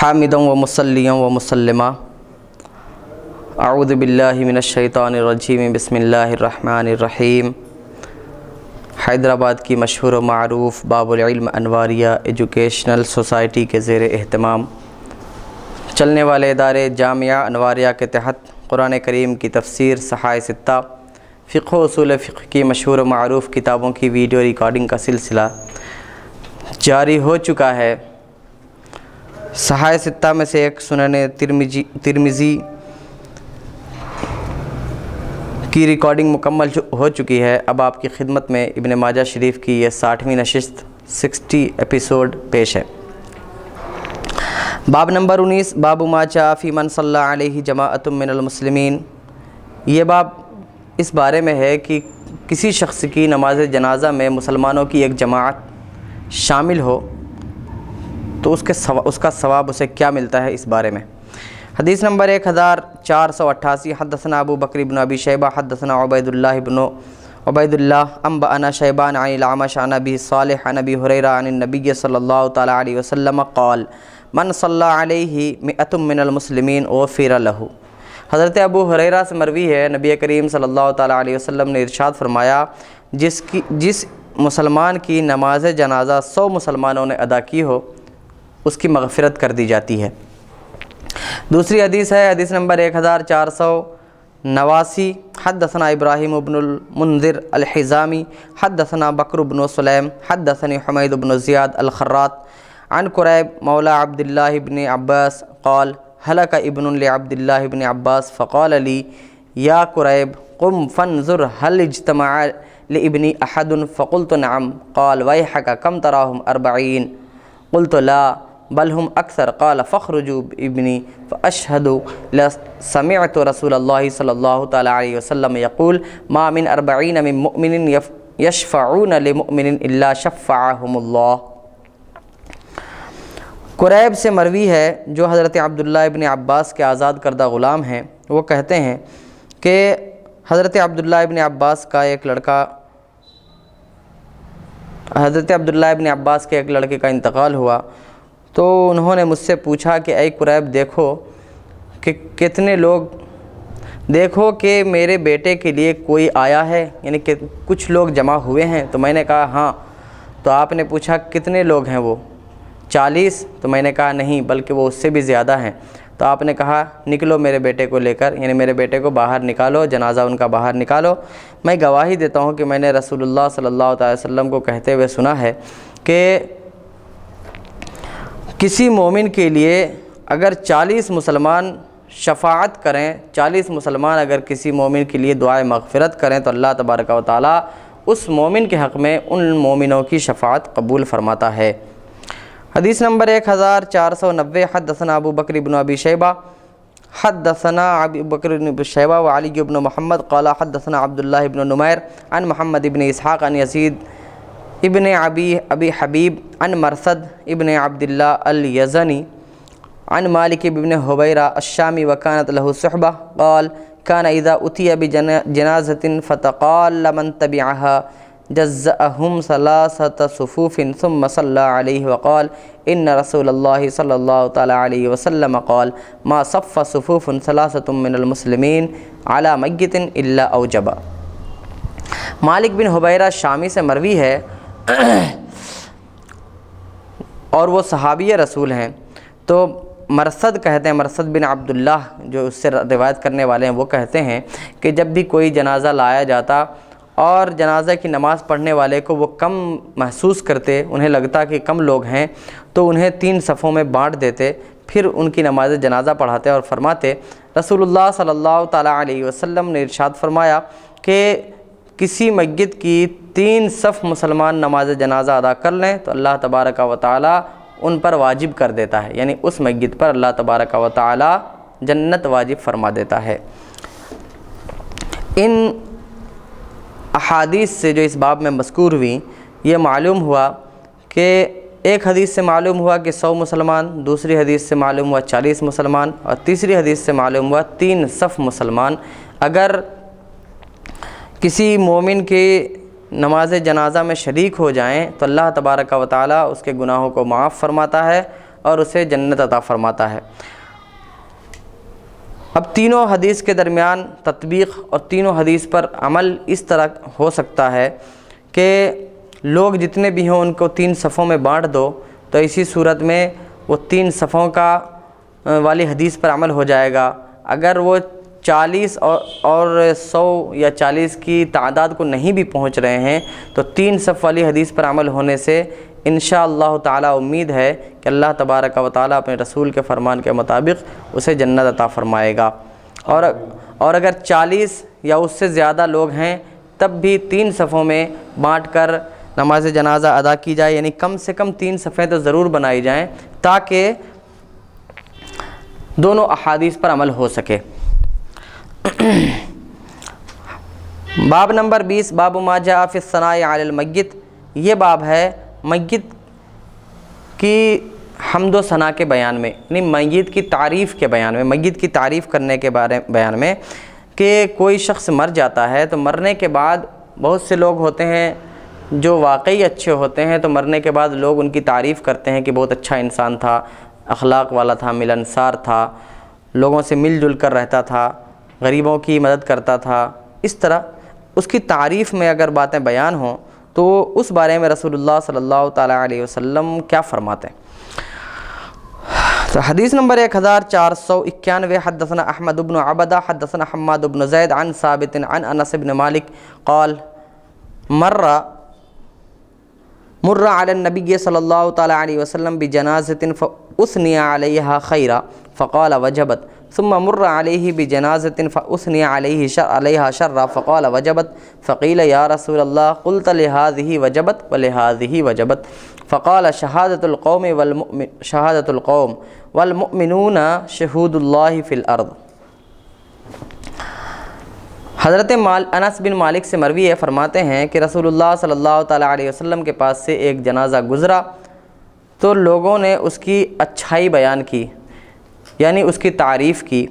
حامدا و مسلیا و مسلمہ اعوذ باللہ من الشیطان الرجیم بسم اللہ الرحمن الرحیم۔ حیدرآباد کی مشہور و معروف باب العلم انواریہ ایجوکیشنل سوسائٹی کے زیر اہتمام چلنے والے ادارے جامعہ انواریہ کے تحت قرآن کریم کی تفسیر صحائح ستہ فقہ و اصول فقہ کی مشہور و معروف کتابوں کی ویڈیو ریکارڈنگ کا سلسلہ جاری ہو چکا ہے۔ صحائح ستہ میں سے ایک سنن ترمذی کی ریکارڈنگ مکمل ہو چکی ہے۔ اب آپ کی خدمت میں ابن ماجہ شریف کی یہ 60ویں نشست 60 ایپیسوڈ پیش ہے۔ باب نمبر 19 باب ما جاء فی من صلی علیہ جماعۃ من المسلمین۔ یہ باب اس بارے میں ہے کہ کسی شخص کی نماز جنازہ میں مسلمانوں کی ایک جماعت شامل ہو تو اس کا ثواب اسے کیا ملتا ہے، اس بارے میں۔ حدیث نمبر 1488 حدثنا ابو بکر بن ابی شیبہ حدثنا عبید اللہ انبأنا شیبان عن الاعمش عن ابی صالح عن ابی ہریرہ عن النبی صلی اللہ تعالی علیہ وسلم قال من صلی علیہ مئۃ من المسلمین غفر لہ۔ حضرت ابو ہریرہ سے مروی ہے، نبی کریم صلی اللہ تعالی علیہ وسلم نے ارشاد فرمایا، جس مسلمان کی نماز جنازہ 100 مسلمانوں نے ادا کی ہو اس کی مغفرت کر دی جاتی ہے۔ دوسری حدیث ہے حدیث نمبر 1489 حدثنا ابراہیم بن المنذر الحزامی حدثنا بکر بن سلیم حدثنی حمید بن زیاد الخراط عن قریب مولا عبد اللہ بن عباس قال ہلک ابن لعبد اللہ بن عباس فقال لی یا قریب قم فانظر هل اجتمع لابنی احد فقلت نعم قال ویحک کم تراہم 40 قلت لا بل هم اکثر قال فاخرجوا ابنی فاشهد سمعت رسول اللہ صلی اللہ تعالی علیہ وسلم یقول ما من 40 من مؤمن یشفعون لمؤمن الا شفعهم اللہ۔ قریب سے مروی ہے جو حضرت عبداللہ ابن عباس کے آزاد کردہ غلام ہیں، وہ کہتے ہیں کہ حضرت عبداللہ ابن عباس کے ایک لڑکے کا انتقال ہوا تو انہوں نے مجھ سے پوچھا کہ اے قریب دیکھو کہ میرے بیٹے کے لیے کوئی آیا ہے، یعنی کہ کچھ لوگ جمع ہوئے ہیں۔ تو میں نے کہا ہاں۔ تو آپ نے پوچھا کتنے لوگ ہیں وہ؟ 40۔ تو میں نے کہا نہیں بلکہ وہ اس سے بھی زیادہ ہیں۔ تو آپ نے کہا نکلو میرے بیٹے کو لے کر، یعنی میرے بیٹے کو باہر نکالو، جنازہ ان کا باہر نکالو۔ میں گواہی دیتا ہوں کہ میں نے رسول اللہ صلی اللہ علیہ وسلم کو کہتے ہوئے سنا ہے کہ کسی مومن کے لیے اگر 40 مسلمان شفاعت کریں، 40 مسلمان اگر کسی مومن کے لیے دعائے مغفرت کریں تو اللہ تبارک و تعالی اس مومن کے حق میں ان مومنوں کی شفاعت قبول فرماتا ہے۔ حدیث نمبر 1490 حدثنا ابو بکر بن ابی شیبہ حدثنا ابو بکر بن شیبہ وعلی بن محمد قال حدثنا عبداللہ بن نمیر عن محمد بن اسحاق عن یزید ابن ابی حبیب عن مرثد ابن عبداللہ الیزنی عن مالک بن حبیرہ الشامی وکانت له صحبہ قال كان اذا اتي بجنازة فتقال من تبعها جزأهم 3 صفوف ثم صلى عليه وقال ان رسول الله صلى الله تعالى عليه وسلم قال ما صف صفوف 3 من المسلمين على ميت الا اوجب۔ مالک بن حبیرہ شامی سے مروی ہے اور وہ صحابی رسول ہیں۔ تو مرثد کہتے ہیں، مرثد بن عبداللہ جو اس سے روایت کرنے والے ہیں، وہ کہتے ہیں کہ جب بھی کوئی جنازہ لایا جاتا اور جنازہ کی نماز پڑھنے والے کو وہ کم محسوس کرتے، انہیں لگتا کہ کم لوگ ہیں تو انہیں 3 صفوں میں بانٹ دیتے، پھر ان کی نماز جنازہ پڑھاتے اور فرماتے رسول اللہ صلی اللہ تعالی علیہ وسلم نے ارشاد فرمایا کہ کسی میت کی 3 صف مسلمان نماز جنازہ ادا کر لیں تو اللہ تبارک و تعالی ان پر واجب کر دیتا ہے، یعنی اس میت پر اللہ تبارک و تعالی جنت واجب فرما دیتا ہے۔ ان احادیث سے جو اس باب میں مذکور ہوئی، یہ معلوم ہوا کہ ایک حدیث سے معلوم ہوا کہ 100 مسلمان، دوسری حدیث سے معلوم ہوا 40 مسلمان، اور تیسری حدیث سے معلوم ہوا 3 صف مسلمان اگر کسی مومن کے نماز جنازہ میں شریک ہو جائیں تو اللہ تبارک و تعالی اس کے گناہوں کو معاف فرماتا ہے اور اسے جنت عطا فرماتا ہے۔ اب تینوں حدیث کے درمیان تطبیق اور تینوں حدیث پر عمل اس طرح ہو سکتا ہے کہ لوگ جتنے بھی ہوں ان کو 3 صفوں میں بانٹ دو، تو اسی صورت میں وہ 3 صفوں کا والی حدیث پر عمل ہو جائے گا۔ اگر وہ 40 اور 100 یا 40 کی تعداد کو نہیں بھی پہنچ رہے ہیں تو 3 صف والی حدیث پر عمل ہونے سے انشاءاللہ تعالی امید ہے کہ اللہ تبارک و تعالی اپنے رسول کے فرمان کے مطابق اسے جنت عطا فرمائے گا۔ اور اگر 40 یا اس سے زیادہ لوگ ہیں تب بھی 3 صفوں میں بانٹ کر نماز جنازہ ادا کی جائے، یعنی کم سے کم 3 صفیں تو ضرور بنائی جائیں تاکہ دونوں احادیث پر عمل ہو سکے۔ باب نمبر 20، باب ما جاء فی الثناء علی المیت، یہ باب ہے میت کی حمد و ثنا کے بیان میں، یعنی میت کی تعریف کے بیان میں، میت کی تعریف کرنے کے بیان میں کہ کوئی شخص مر جاتا ہے تو مرنے کے بعد بہت سے لوگ ہوتے ہیں جو واقعی اچھے ہوتے ہیں، تو مرنے کے بعد لوگ ان کی تعریف کرتے ہیں کہ بہت اچھا انسان تھا، اخلاق والا تھا، ملنسار تھا، لوگوں سے مل جل کر رہتا تھا، غریبوں کی مدد کرتا تھا۔ اس طرح اس کی تعریف میں اگر باتیں بیان ہوں تو اس بارے میں رسول اللہ صلی اللہ تعالیٰ علیہ وسلم کیا فرماتے ہیں؟ تو حدیث نمبر 1491، حدثنا احمد بن عبدہ حدثنا حماد بن زید عن ثابت عن انس بن مالک قال مر علی النبی صلی اللہ تعالیٰ علیہ وسلم بجنازۃ فاثنی علیہا خیرا فقال وجبت، ثم مر علیہ بجنازۃ فاثنی علیہا شرا فقال وجبت، فقیل یا رسول اللہ قلت لہذہ وجبت ولہذہ وجبت، فقال شہادۃ القوم والمؤمنون شہود اللہ فی الارض۔ حضرت انس بن مالک سے مروی ہے، فرماتے ہیں کہ رسول اللہ صلی اللہ تعالیٰ علیہ وسلم کے پاس سے ایک جنازہ گزرا تو لوگوں نے اس کی اچھائی بیان کی، یعنی اس کی تعریف کی۔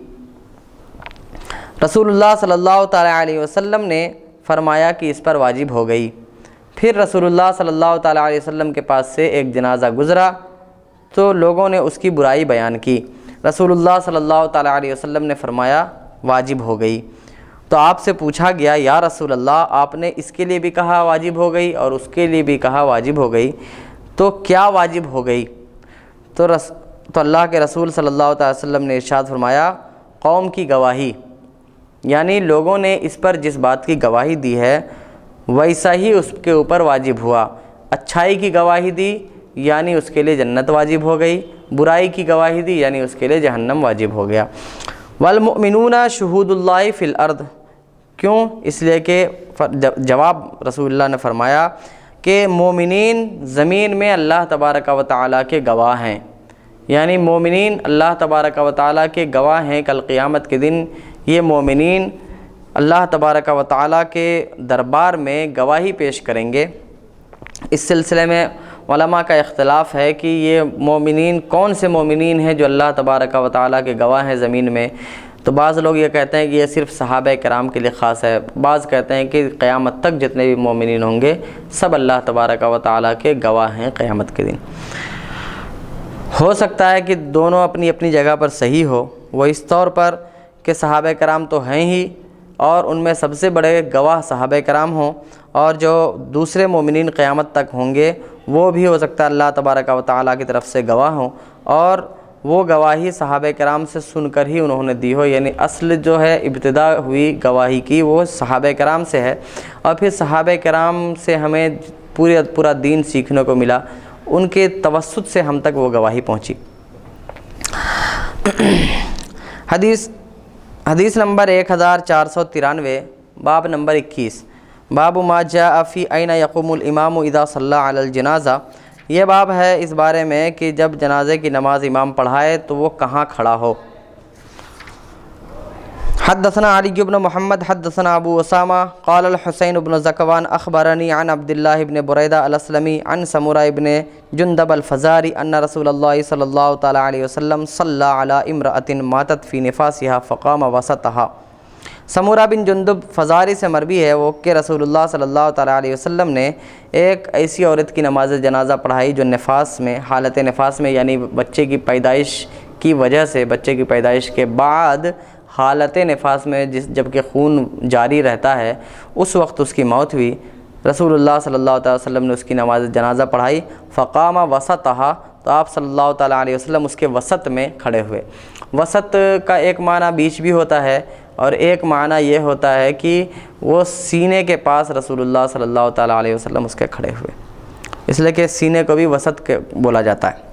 رسول اللہ صلی اللہ تعالیٰ علیہ وسلم نے فرمایا کہ اس پر واجب ہو گئی۔ پھر رسول اللہ صلی اللہ تعالیٰ علیہ وسلم کے پاس سے ایک جنازہ گزرا تو لوگوں نے اس کی برائی بیان کی۔ رسول اللہ صلی اللہ تعالیٰ علیہ وسلم نے فرمایا واجب ہو گئی۔ تو آپ سے پوچھا گیا یا رسول اللہ آپ نے اس کے لیے بھی کہا واجب ہو گئی اور اس کے لیے بھی کہا واجب ہو گئی، تو کیا واجب ہو گئی؟ تو اللہ کے رسول صلی اللہ تعالیٰ وسلم نے ارشاد فرمایا قوم کی گواہی، یعنی لوگوں نے اس پر جس بات کی گواہی دی ہے ویسا ہی اس کے اوپر واجب ہوا۔ اچھائی کی گواہی دی یعنی اس کے لیے جنت واجب ہو گئی، برائی کی گواہی دی یعنی اس کے لیے جہنم واجب ہو گیا۔ والمؤمنون شہود اللہ فی الارض، کیوں؟ اس لیے کہ جواب رسول اللہ نے فرمایا کہ مومنین زمین میں اللہ تبارک و تعالیٰ کے گواہ ہیں، یعنی مومنین اللہ تبارک و تعالیٰ کے گواہ ہیں۔ کل قیامت کے دن یہ مومنین اللہ تبارک و تعالیٰ کے دربار میں گواہی پیش کریں گے۔ اس سلسلے میں علماء کا اختلاف ہے کہ یہ مومنین کون سے مومنین ہیں جو اللہ تبارک و تعالیٰ کے گواہ ہیں زمین میں۔ تو بعض لوگ یہ کہتے ہیں کہ یہ صرف صحابہ کرام کے لیے خاص ہے، بعض کہتے ہیں کہ قیامت تک جتنے بھی مومنین ہوں گے سب اللہ تبارک و تعالیٰ کے گواہ ہیں قیامت کے دن۔ ہو سکتا ہے کہ دونوں اپنی اپنی جگہ پر صحیح ہو، وہ اس طور پر کہ صحابہ کرام تو ہیں ہی اور ان میں سب سے بڑے گواہ صحابہ کرام ہوں، اور جو دوسرے مومنین قیامت تک ہوں گے وہ بھی ہو سکتا ہے اللہ تبارک و تعالیٰ کی طرف سے گواہ ہوں، اور وہ گواہی صحابہ کرام سے سن کر ہی انہوں نے دی ہو، یعنی اصل جو ہے ابتدا ہوئی گواہی کی وہ صحابہ کرام سے ہے، اور پھر صحابہ کرام سے ہمیں پورا دین سیکھنے کو ملا، ان کے توسط سے ہم تک وہ گواہی پہنچی۔ حدیث نمبر 1493، باب نمبر 21، باب ما جاء فی این یقوم الامام اذا صلی علی الجنازہ، یہ باب ہے اس بارے میں کہ جب جنازے کی نماز امام پڑھائے تو وہ کہاں کھڑا ہو۔ حدثنا علی بن محمد حدثنا ابو اسامہ قال الحسین بن زکوان اخبرنی عن عبداللہ بن بریدہ الاسلمی عن سمرہ بن جندب الفزاری ان رسول اللہ صلی اللہ تعالیٰ علیہ وسلم صلی علی امرأة ماتت فی نفاسها فقام وسطها۔ سمورہ بن جندب فزاری سے مروی ہے وہ کہ رسول اللہ صلی اللہ تعالیٰ علیہ وسلم نے ایک ایسی عورت کی نماز جنازہ پڑھائی جو نفاس میں، حالت نفاس میں، یعنی بچے کی پیدائش کی وجہ سے، بچے کی پیدائش کے بعد حالت نفاس میں جب کہ خون جاری رہتا ہے، اس وقت اس کی موت ہوئی۔ رسول اللہ صلی اللہ تعالیٰ وسلم نے اس کی نماز جنازہ پڑھائی، فقام وسطہا، تو آپ صلی اللہ تعالیٰ علیہ وسلم اس کے وسط میں کھڑے ہوئے۔ وسط کا ایک معنی بیچ بھی ہوتا ہے، اور ایک معنی یہ ہوتا ہے کہ وہ سینے کے پاس رسول اللہ صلی اللہ تعالیٰ علیہ وسلم اس کے کھڑے ہوئے، اس لیے کہ سینے کو بھی وسط کے بولا جاتا ہے۔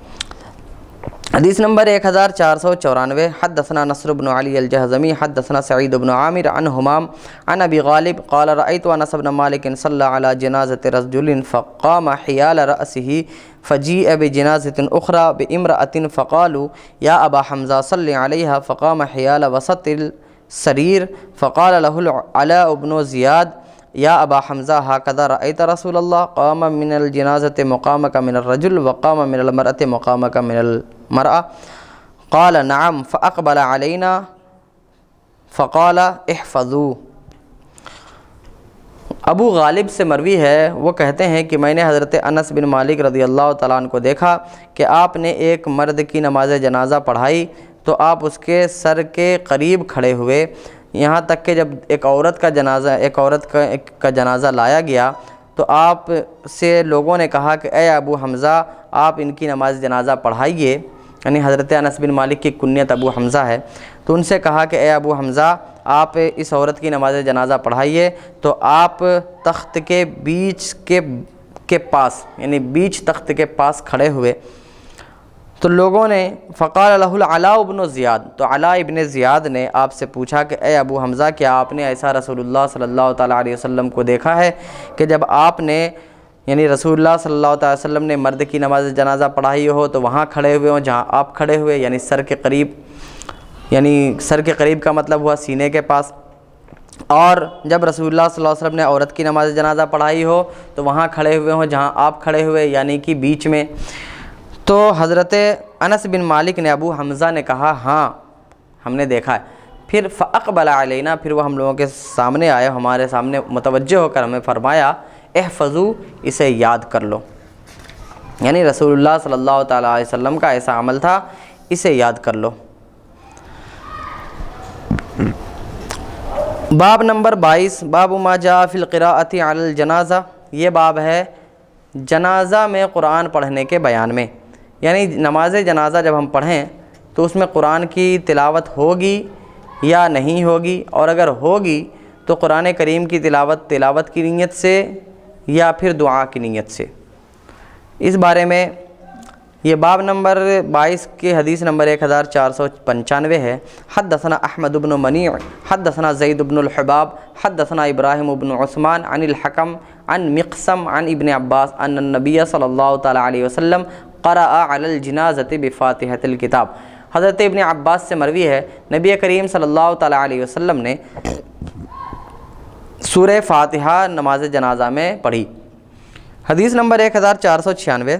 حدیث نمبر 1494، حدثنا نصر بن علی الجہضمی حدثنا سعید بن عامر عن حمام عن ابی غالب قال رأيت انس بن مالک صلى على جنازة رجل فقام حيال رأسه فجيء بجنازة أخرى بامرأة فقالوا يا أبا حمزة صل عليها، فقام حيال وسط السرير فقال له العلاء بن زياد يا أبا حمزة هكذا رأيت رسول الله؟ قام من الجنازة مقامك من الرجل وقام من المرأة مقامك من المرأة، قال نعم، فأقبل علينا فقال احفظوا۔ ابو غالب سے مروی ہے، وہ کہتے ہیں کہ میں نے حضرت انس بن مالک رضی اللہ تعالیٰ عنہ کو دیکھا کہ آپ نے ایک مرد کی نماز جنازہ پڑھائی تو آپ اس کے سر کے قریب کھڑے ہوئے، یہاں تک کہ جب ایک عورت کا جنازہ لایا گیا تو آپ سے لوگوں نے کہا کہ اے ابو حمزہ آپ ان کی نماز جنازہ پڑھائیے، یعنی حضرت انس بن مالک کی کنیت ابو حمزہ ہے، تو ان سے کہا کہ اے ابو حمزہ آپ اس عورت کی نماز جنازہ پڑھائیے، تو آپ تخت کے بیچ کے پاس، یعنی بیچ تخت کے پاس کھڑے ہوئے، تو لوگوں نے فقال له العلاء بن زیاد، تو علاء ابن زیاد نے آپ سے پوچھا کہ اے ابو حمزہ کیا آپ نے ایسا رسول اللہ صلی اللہ تعالیٰ علیہ وسلم کو دیکھا ہے کہ جب آپ نے، یعنی رسول اللہ صلی اللہ تعالیٰ علیہ وسلم نے مرد کی نماز جنازہ پڑھائی ہو تو وہاں کھڑے ہوئے ہوں جہاں آپ کھڑے ہوئے، یعنی سر کے قریب، یعنی سر کے قریب کا مطلب ہوا سینے کے پاس، اور جب رسول اللہ صلی اللہ علیہ وسلم نے عورت کی نماز جنازہ پڑھائی ہو تو وہاں کھڑے ہوئے ہوں جہاں آپ کھڑے ہوئے، یعنی کہ بیچ میں۔ تو حضرت انس بن مالک نے ابو حمزہ نے کہا ہاں ہم نے دیکھا ہے۔ پھر فاقبل علینا، پھر وہ ہم لوگوں کے سامنے آئے، ہمارے سامنے متوجہ ہو کر ہمیں فرمایا احفظوا، اسے یاد کر لو، یعنی رسول اللہ صلی اللہ تعالیٰ علیہ وسلم کا ایسا عمل تھا، اسے یاد کر لو۔ باب نمبر 22، باب ما جاء فی القراءۃ علی الجنازہ، یہ باب ہے جنازہ میں قرآن پڑھنے کے بیان میں، یعنی نماز جنازہ جب ہم پڑھیں تو اس میں قرآن کی تلاوت ہوگی یا نہیں ہوگی، اور اگر ہوگی تو قرآن کریم کی تلاوت کی نیت سے یا پھر دعا کی نیت سے۔ اس بارے میں یہ باب نمبر 22 کے حدیث نمبر 1495 ہے۔ حدثنا احمد بن منیع حدثنا زید بن الحباب حدثنا ابراہیم بن عثمان عن الحکم عن مقسم عن ابن عباس ان النبی صلی اللہ تعالیٰ علیہ وسلم قرأ علی الجنازۃ بفاتحۃ الکتاب، حضرت ابن عباس سے مروی ہے نبی کریم صلی اللہ تعالیٰ علیہ وسلم نے سورہ فاتحہ نماز جنازہ میں پڑھی۔ حدیث نمبر 1496،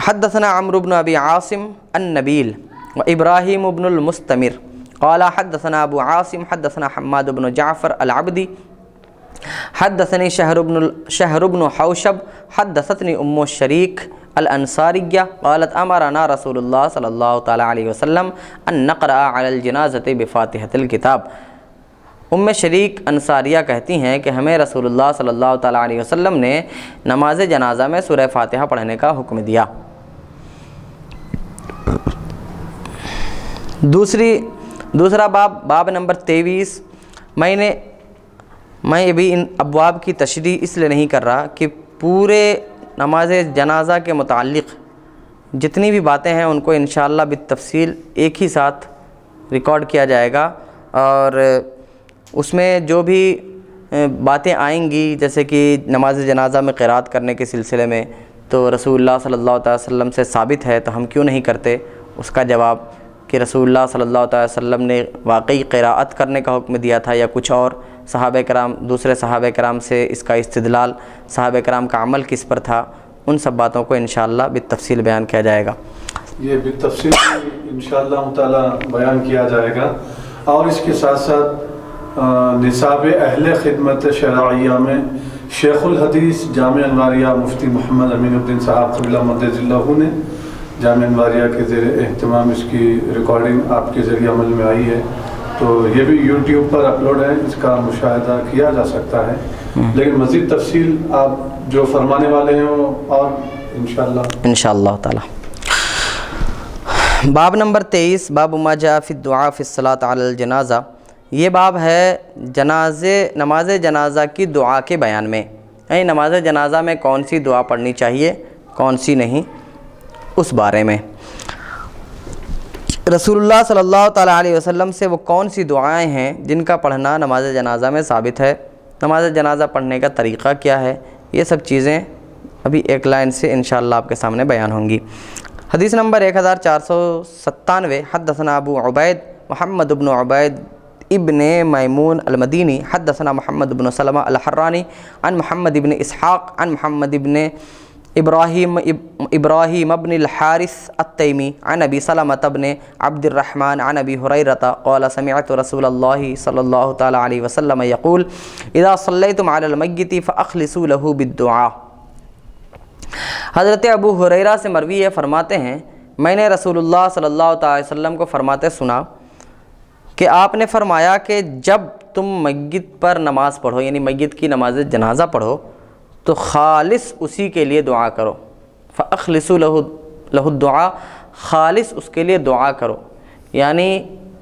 حدثنا عمرو بن ابی عاصم النبیل و ابراہیم بن المستمر قال حدثنا ابو عاصم حدثنا حماد بن جعفر العبدی حدثني شهر بن حوشب حدثتني ام الشریک الانصاریہ قالت امرنا رسول اللہ صلی اللہ تعالیٰ علیہ وسلم ان نقرأ علی الجنازۃ بفاتحۃ الکتاب۔ ام شریک انصاریہ کہتی ہیں کہ ہمیں رسول اللہ صلی اللہ تعالیٰ علیہ وسلم نے نماز جنازہ میں سورہ فاتحہ پڑھنے کا حکم دیا۔ دوسرا باب نمبر 23، میں ابھی ان ابواب کی تشریح اس لیے نہیں کر رہا کہ پورے نماز جنازہ کے متعلق جتنی بھی باتیں ہیں ان کو انشاءاللہ بالتفصیل ایک ہی ساتھ ریکارڈ کیا جائے گا، اور اس میں جو بھی باتیں آئیں گی جیسے کہ نماز جنازہ میں قرات کرنے کے سلسلے میں تو رسول اللہ صلی اللہ تعالیٰ وسلم سے ثابت ہے تو ہم کیوں نہیں کرتے، اس کا جواب کہ رسول اللہ صلی اللہ تعالیٰ وسلم نے واقعی قراءت کرنے کا حکم دیا تھا یا کچھ اور، صحابہ کرام، دوسرے صحابہ کرام سے اس کا استدلال، صحابہ کرام کا عمل کس پر تھا، ان سب باتوں کو انشاءاللہ بالتفصیل بیان کیا جائے گا۔ یہ بالتفصیل انشاءاللہ تعالی بیان کیا جائے گا، اور اس کے ساتھ ساتھ نصاب اہل خدمت شرعیہ میں شیخ الحدیث جامعہ انواریہ مفتی محمد امین الدین صاحب قبلہ مدد اللہ نے جامعہ انواریہ کے زیر اہتمام اس کی ریکارڈنگ آپ کے ذریعے عمل میں آئی ہے، تو یہ بھی یوٹیوب پر اپلوڈ ہے، اس کا مشاہدہ کیا جا سکتا ہے. لیکن مزید تفصیل آپ جو فرمانے والے ہیں وہ اور انشاءاللہ تعالی. باب نمبر 23 باب ما جاء فی الدعاء فی الصلاۃ علی الجنازہ. یہ باب ہے نماز جنازہ کی دعا کے بیان میں، یعنی نماز جنازہ میں کون سی دعا پڑھنی چاہیے کون سی نہیں، اس بارے میں. رسول اللہ صلی اللہ تعالیٰ علیہ وسلم سے وہ کون سی دعائیں ہیں جن کا پڑھنا نماز جنازہ میں ثابت ہے، نماز جنازہ پڑھنے کا طریقہ کیا ہے، یہ سب چیزیں ابھی ایک لائن سے انشاءاللہ آپ کے سامنے بیان ہوں گی. حدیث نمبر 1497 حدثنا ابو عبید محمد بن عبید ابن میمون المدینی حدثنا محمد بن سلمہ الحرانی عن محمد بن اسحاق عن محمد بن ابراہیم بن الحارث التیمی عن ابی سلمۃ بن عبد الرحمن عن ابی ہریرہ قال سمعت رسول اللہ صلی اللہ تعالیٰ علیہ وسلم یقول اذا صلیتم علی المیت فاخلصوا له بالدعاء. حضرت ابو ہریرہ سے مروی ہے، فرماتے ہیں میں نے رسول اللہ صلی اللہ تعالی وسلم کو فرماتے سنا کہ آپ نے فرمایا کہ جب تم میت پر نماز پڑھو، یعنی میت کی نماز جنازہ پڑھو، تو خالص اسی کے لیے دعا کرو. فاخلصوا له الدعاء، خالص اس کے لیے دعا کرو. یعنی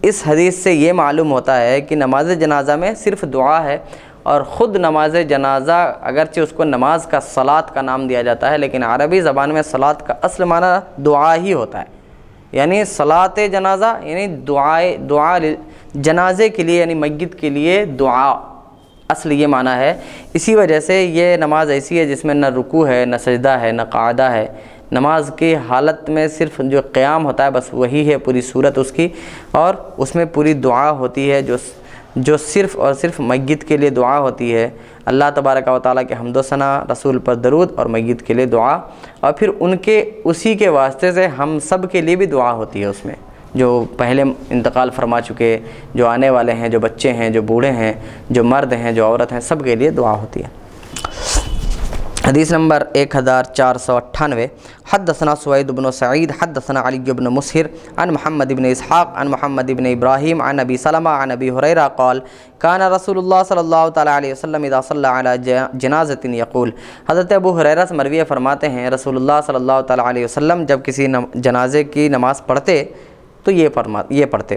اس حدیث سے یہ معلوم ہوتا ہے کہ نماز جنازہ میں صرف دعا ہے، اور خود نماز جنازہ اگرچہ اس کو نماز کا صلاۃ کا نام دیا جاتا ہے، لیکن عربی زبان میں صلاۃ کا اصل معنی دعا ہی ہوتا ہے. یعنی صلاۃ جنازہ یعنی دعا جنازے کے لیے، یعنی میت کے لیے دعا، اصل یہ معنی ہے. اسی وجہ سے یہ نماز ایسی ہے جس میں نہ رکوع ہے، نہ سجدہ ہے، نہ قعدہ ہے. نماز کی حالت میں صرف جو قیام ہوتا ہے بس وہی ہے پوری صورت اس کی، اور اس میں پوری دعا ہوتی ہے جو صرف اور صرف میت کے لیے دعا ہوتی ہے. اللہ تبارک و تعالیٰ کے حمد و ثنا، رسول پر درود اور میت کے لیے دعا، اور پھر اسی کے واسطے سے ہم سب کے لیے بھی دعا ہوتی ہے. اس میں جو پہلے انتقال فرما چکے، جو آنے والے ہیں، جو بچے ہیں، جو بوڑھے ہیں، جو مرد ہیں، جو عورت ہیں، سب کے لیے دعا ہوتی ہے. حدیث نمبر 1498 حدثنا سوید بن سعید حدثنا علی بن مسہر عن محمد بن اسحاق عن محمد بن ابراہیم عن ابی سلمہ عن ابی ہریرہ قال کان رسول اللہ صلی اللہ تعالیٰ علیہ وسلم اذا صلی علی جنازۃ یقول. حضرت ابو ہریرہ سے مروی فرماتے ہیں رسول اللہ صلی اللہ تعالیٰ علیہ وسلم جب کسی جنازے کی نماز پڑھتے تو یہ پڑھتے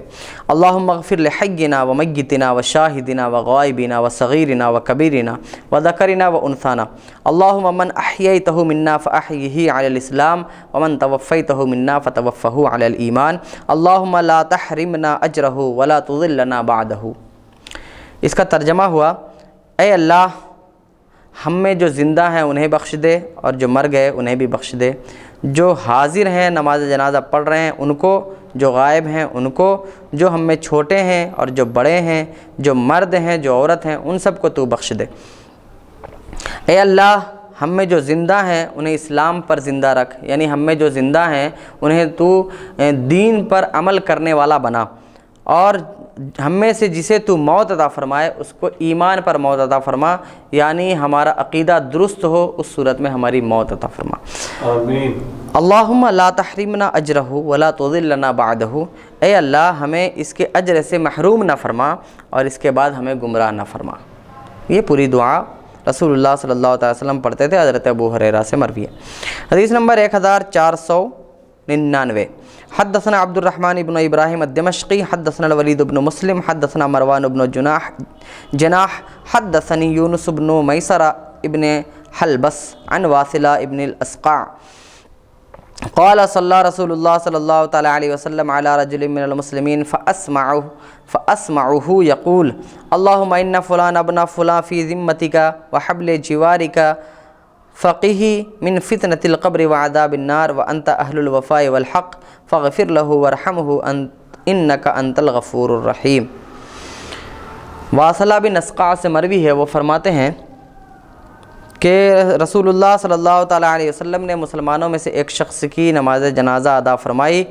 اللہم اغفر لحینا و میتنا و شاہدنا و غائبنا و صغیرنا و کبیرنا و ذکرنا و انثانا اللہم من احییتہ منا فاحیہ علی الاسلام ومن توفیتہ منا فتوفہ علی الایمان اللہم لا تحرمنا اجرہ ولا تضلنا بعدہ. اس کا ترجمہ ہوا، اے اللہ ہم میں جو زندہ ہیں انہیں بخش دے، اور جو مر گئے انہیں بھی بخش دے. جو حاضر ہیں نماز جنازہ پڑھ رہے ہیں ان کو، جو غائب ہیں ان کو، جو ہم میں چھوٹے ہیں اور جو بڑے ہیں، جو مرد ہیں جو عورت ہیں، ان سب کو تو بخش دے. اے اللہ ہم میں جو زندہ ہیں انہیں اسلام پر زندہ رکھ، یعنی ہم میں جو زندہ ہیں انہیں تو دین پر عمل کرنے والا بنا، اور ہم میں سے جسے تو موت عطا فرمائے اس کو ایمان پر موت عطا فرما، یعنی ہمارا عقیدہ درست ہو، اس صورت میں ہماری موت عطا فرما. آمین. اللہم لا تحرمنا اجرہ ولا تضلنا بعدہ. اے اللہ ہمیں اس کے اجر سے محروم نہ فرما اور اس کے بعد ہمیں گمراہ نہ فرما. یہ پوری دعا رسول اللہ صلی اللہ علیہ وسلم پڑھتے تھے، حضرت ابو ہریرہ سے مروی ہے. حدیث نمبر 1499 حدثنا عبد الرحمن بن ابراہیم الدمشقی حدثنا الولید بن مسلم حدثنا مروان بن جناح حدثنی یونس بن میسرہ ابن حلبس عن واصلہ ابن الاسقع قال صلی رسول اللہ صلی اللہ تعالیٰ علیہ وسلم علی رجل من المسلمین فاسمعه یقول اللہم ان فلان ابن فلان فی ذمتک وحبل جوارک فقیہ من فتنة القبر وعذاب النار وانت اہل الوفاء والحق فاغفر له وارحمه انک انت الغفور الرحیم. واصلہ بن اسقع سے مروی ہے، وہ فرماتے ہیں کہ رسول اللہ صلی اللہ تعالیٰ علیہ وسلم نے مسلمانوں میں سے ایک شخص کی نماز جنازہ ادا فرمائی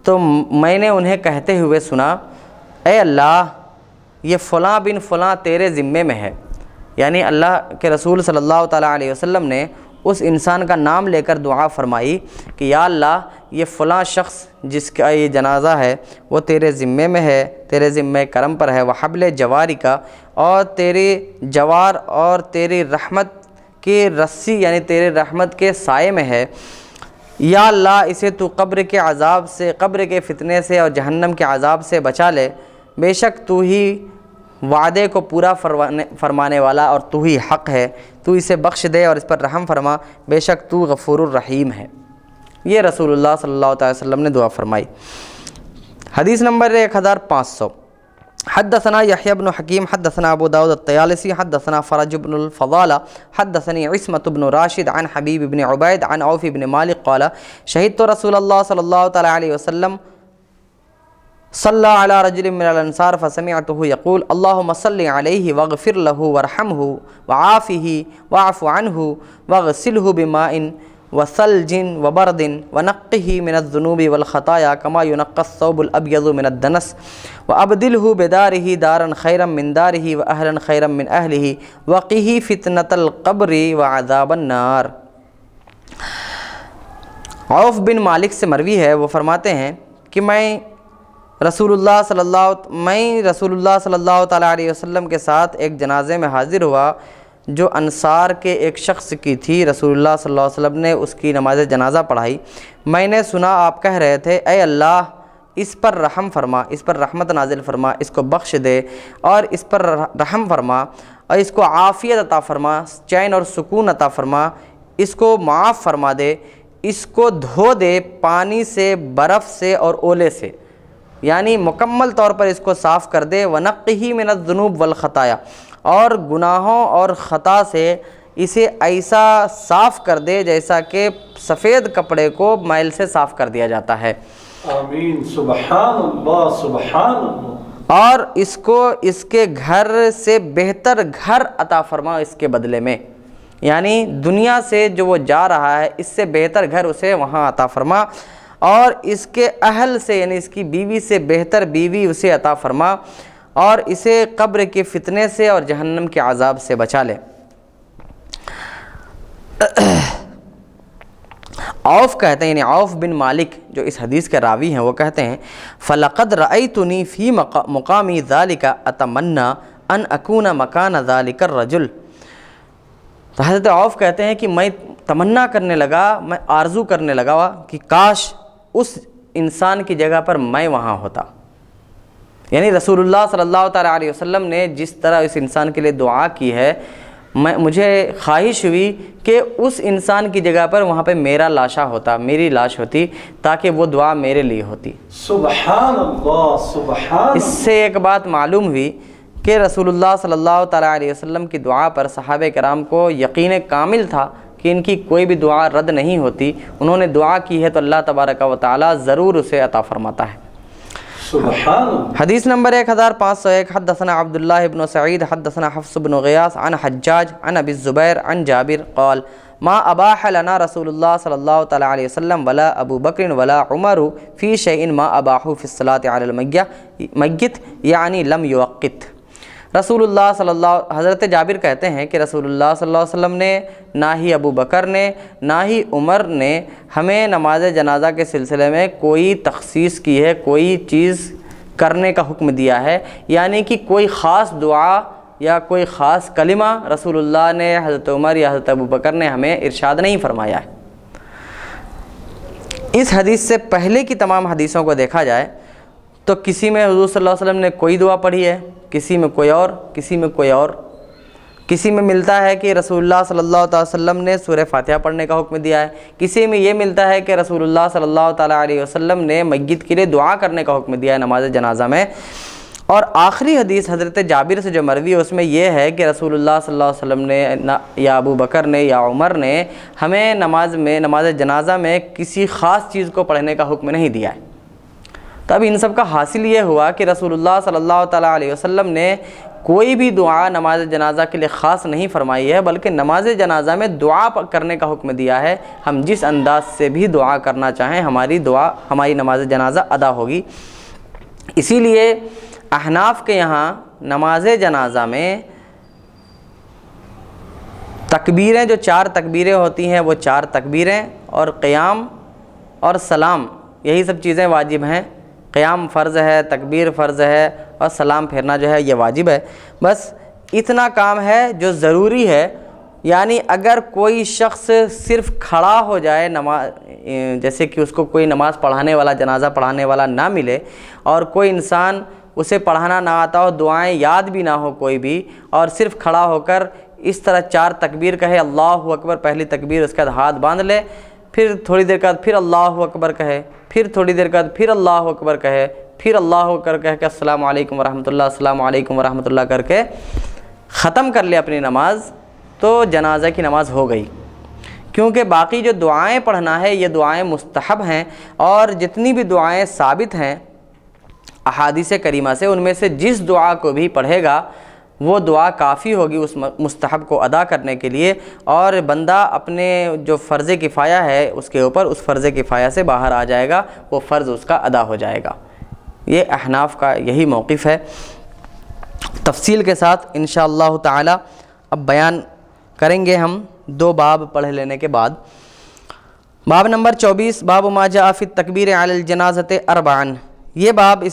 تو میں نے انہیں کہتے ہوئے سنا، اے اللہ یہ فلاں بن فلاں تیرے ذمے میں ہے، یعنی اللہ کے رسول صلی اللہ تعالیٰ علیہ وسلم نے اس انسان کا نام لے کر دعا فرمائی کہ یا اللہ یہ فلاں شخص جس کا یہ جنازہ ہے وہ تیرے ذمے میں ہے، تیرے ذمے کرم پر ہے، وحبل جواری کا، اور تیری جوار اور تیری رحمت کی رسی یعنی تیرے رحمت کے سائے میں ہے، یا اللہ اسے تو قبر کے عذاب سے، قبر کے فتنے سے اور جہنم کے عذاب سے بچا لے، بے شک تو ہی وعدے کو پورا فرمانے والا اور تو ہی حق ہے، تو اسے بخش دے اور اس پر رحم فرما، بے شک تو غفور الرحیم ہے۔ یہ رسول اللہ صلی اللہ علیہ وسلم نے دعا فرمائی۔ حدیث نمبر 1500، حدثنا یحییٰ بن حکیم حدثنا ابو داؤد الطیالسی حدثنا فرج بن الفضالہ حدثنی عصمت بن راشد عن حبیب بن عبید عن عوف بن مالک قال شہدت رسول اللہ صلی اللہ تعالی علیہ وسلم صلی علی رجل من الانصار فسمعته يقول اللهم صل عليه واغفر له وارحمه وعافه واعف عنه واغسله بماء وثلج وبرد ونقه من الذنوب والخطايا كما ينقى الثوب الابيض من الدنس وابدله بداره دارا خيرا من داره واهلا خيرا من اهله وقه فتنة القبر وعذاب النار۔ عوف بن مالک سے مروی ہے، وہ فرماتے ہیں کہ میں رسول اللہ صلی اللہ تعالیٰ علیہ وسلم کے ساتھ ایک جنازے میں حاضر ہوا جو انصار کے ایک شخص کی تھی۔ رسول اللہ صلی اللہ علیہ وسلم نے اس کی نماز جنازہ پڑھائی۔ میں نے سنا آپ کہہ رہے تھے اے اللہ اس پر رحم فرما، اس پر رحمت نازل فرما، اس کو بخش دے اور اس پر رحم فرما اور اس کو عافیت عطا فرما، چین اور سکون عطا فرما، اس کو معاف فرما دے، اس کو دھو دے پانی سے، برف سے اور اولے سے، یعنی مکمل طور پر اس کو صاف کر دے، وَنَقِّهِ مِنَ الذُّنُوبِ وَالْخَطَايَا، اور گناہوں اور خطا سے اسے ایسا صاف کر دے جیسا کہ سفید کپڑے کو میل سے صاف کر دیا جاتا ہے۔ آمین، سبحان اللہ سبحان اللہ۔ اور اس کو اس کے گھر سے بہتر گھر عطا فرما اس کے بدلے میں، یعنی دنیا سے جو وہ جا رہا ہے اس سے بہتر گھر اسے وہاں عطا فرما، اور اس کے اہل سے یعنی اس کی بیوی سے بہتر بیوی اسے عطا فرما، اور اسے قبر کے فتنے سے اور جہنم کے عذاب سے بچا لے۔ عوف کہتے ہیں، یعنی عوف بن مالک جو اس حدیث کے راوی ہیں، وہ کہتے ہیں فَلَقَدْ رَأَيْتُنِي فِي مُقَامِي ذَلِكَ أَتَمَنَّى أَنْ أَكُونَ مَكَانَ ذَلِكَ الرَّجُلِ۔ تو حضرت عوف کہتے ہیں کہ میں تمنا کرنے لگا، میں آرزو کرنے لگا کہ کاش اس انسان کی جگہ پر میں وہاں ہوتا، یعنی رسول اللہ صلی اللہ تعالیٰ علیہ وسلم نے جس طرح اس انسان کے لیے دعا کی ہے، مجھے خواہش ہوئی کہ اس انسان کی جگہ پر وہاں پہ میرا لاشا ہوتا، میری لاش ہوتی، تاکہ وہ دعا میرے لیے ہوتی۔ سبحان اللہ سبحان۔ اس سے ایک بات معلوم ہوئی کہ رسول اللہ صلی اللہ تعالیٰ علیہ وسلم کی دعا پر صحابہ کرام کو یقین کامل تھا کہ ان کی کوئی بھی دعا رد نہیں ہوتی، انہوں نے دعا کی ہے تو اللہ تبارک و تعالیٰ ضرور اسے عطا فرماتا ہے۔ سبحان اللہ۔ حدیث نمبر 1501، حدثنا عبداللہ بن سعید حدثنا حفص بن غیاث عن حجاج عن ابی الزبیر عن جابر قال ما اباح لنا رسول اللہ صلی اللہ تعالیٰ علیہ وسلم ولا ابو بکر ولا عمر فی شیء ما اباحوا فی الصلاۃ علی المیت یعنی لم یوقت۔ رسول اللہ حضرت جابر کہتے ہیں کہ رسول اللہ صلی اللہ علیہ وسلم نے نہ ہی ابو بکر نے نہ ہی عمر نے ہمیں نماز جنازہ کے سلسلے میں کوئی تخصیص کی ہے، کوئی چیز کرنے کا حکم دیا ہے، یعنی کہ کوئی خاص دعا یا کوئی خاص کلمہ رسول اللہ نے حضرت عمر یا حضرت ابو بکر نے ہمیں ارشاد نہیں فرمایا ہے۔ اس حدیث سے پہلے کی تمام حدیثوں کو دیکھا جائے تو کسی میں حضور صلی اللہ علیہ وسلم نے کوئی دعا پڑھی ہے، کسی میں کوئی اور، کسی میں کوئی اور، کسی میں ملتا ہے کہ رسول اللہ صلی اللہ تعالی وسلم نے سورہ فاتحہ پڑھنے کا حکم دیا ہے، کسی میں یہ ملتا ہے کہ رسول اللہ صلی اللہ تعالیٰ علیہ وسلم نے میت کے لیے دعا کرنے کا حکم دیا ہے نماز جنازہ میں۔ اور آخری حدیث حضرت جابر سے جو مروی ہے اس میں یہ ہے کہ رسول اللہ صلی اللہ علیہ وسلم نے یا ابو بکر نے یا عمر نے ہمیں نماز جنازہ میں کسی خاص چیز کو پڑھنے کا حکم نہیں دیا ہے۔ تو اب ان سب کا حاصل یہ ہوا کہ رسول اللہ صلی اللہ تعالیٰ علیہ وسلم نے کوئی بھی دعا نماز جنازہ کے لیے خاص نہیں فرمائی ہے، بلکہ نماز جنازہ میں دعا کرنے کا حکم دیا ہے۔ ہم جس انداز سے بھی دعا کرنا چاہیں ہماری نماز جنازہ ادا ہوگی۔ اسی لیے احناف کے یہاں نماز جنازہ میں تکبیریں جو 4 تکبیریں ہوتی ہیں وہ 4 تکبیریں، اور قیام اور سلام یہی سب چیزیں واجب ہیں۔ قیام فرض ہے، تکبیر فرض ہے، اور سلام پھیرنا جو ہے یہ واجب ہے۔ بس اتنا کام ہے جو ضروری ہے، یعنی اگر کوئی شخص صرف کھڑا ہو جائے نماز، جیسے کہ اس کو کوئی نماز پڑھانے والا، جنازہ پڑھانے والا نہ ملے، اور کوئی انسان اسے پڑھانا نہ آتا ہو، دعائیں یاد بھی نہ ہو کوئی بھی، اور صرف کھڑا ہو کر اس طرح 4 تکبیر کہے، اللہ اکبر پہلی تکبیر، اس کے بعد ہاتھ باندھ لے، پھر تھوڑی دیر بعد پھر اللہ اکبر کہے، پھر تھوڑی دیر بعد پھر اللہ اکبر کہے، پھر اللہ اکبر کہہ کے السلام علیکم ورحمۃ اللہ، السلام علیکم ورحمۃ اللہ کر کے ختم کر لے اپنی نماز، تو جنازہ کی نماز ہو گئی۔ کیونکہ باقی جو دعائیں پڑھنا ہے یہ دعائیں مستحب ہیں، اور جتنی بھی دعائیں ثابت ہیں احادیث کریمہ سے، ان میں سے جس دعا کو بھی پڑھے گا وہ دعا کافی ہوگی اس مستحب کو ادا کرنے کے لیے، اور بندہ اپنے جو فرض کفایہ ہے اس کے اوپر، اس فرض کفایہ سے باہر آ جائے گا، وہ فرض اس کا ادا ہو جائے گا۔ یہ احناف کا یہی موقف ہے۔ تفصیل کے ساتھ انشاءاللہ تعالی اب بیان کریں گے ہم 2 باب پڑھ لینے کے بعد۔ باب نمبر 24، باب ما جاء فی التکبیر علی الجنازۃ 4۔ یہ باب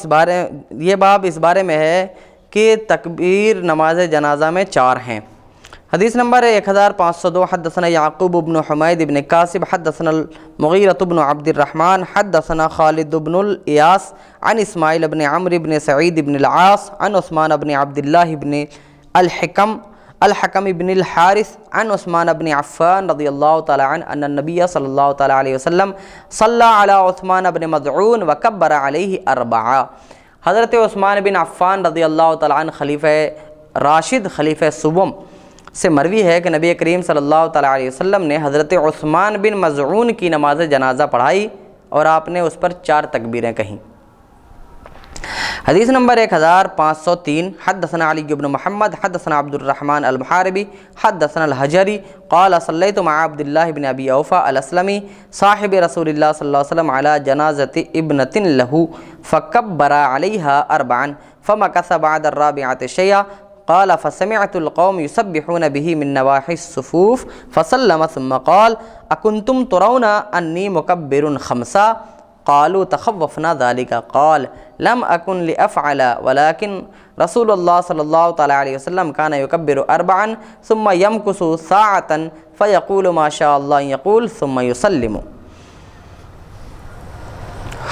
اس بارے میں ہے کہ تکبیر نماز جنازہ میں 4 ہیں۔ حدیث نمبر 1502، حدثنا یعقوب بن حمید بن کاسب حدثنا المغیرۃ بن عبد الرحمن حدثنا خالد بن الیاس عن اسماعیل بن عمرو بن سعید بن العاص عن عثمان بن عبد اللہ بن الحکم بن الحارث عن عثمان بن عفان رضی اللہ تعالی عنہ ان النبی صلی اللہ تعالی علیہ وسلم صلی علی عثمان بن مظعون وکبر علیہ 4۔ حضرت عثمان بن عفان رضی اللہ تعالی عنہ خلیفہ راشد، خلیفہ سوم سے مروی ہے کہ نبی کریم صلی اللہ تعالی علیہ وسلم نے حضرت عثمان بن مظعون کی نماز جنازہ پڑھائی، اور آپ نے اس پر 4 تکبیریں کہیں۔ حدیث نمبر 1503، حدثنا علی بن محمد حدثنا عبد الرحمن المحاربی حدثنا الحجری قال صلیت مع عبد اللہ بن ابی اوفا الاسلمی صاحب رسول اللہ صلی اللہ علیہ وسلم علی جنازۃ ابنۃ لہ فکبر علیہا 4 فمکث بعد الرابعۃ شیئا قال فسمعت القوم يسبحون به من نواحي الصفوف فسلم ثم قال اکنتم ترون انی مکبر 5 قالوا تخوفنا ذلك قال لم اکن لافعل ولكن رسول اللہ صلی اللہ تعالی علیہ وسلم كان يكبر 4 ثم يمكث ساعة فيقول ما شاء الله يقول ثم يسلم۔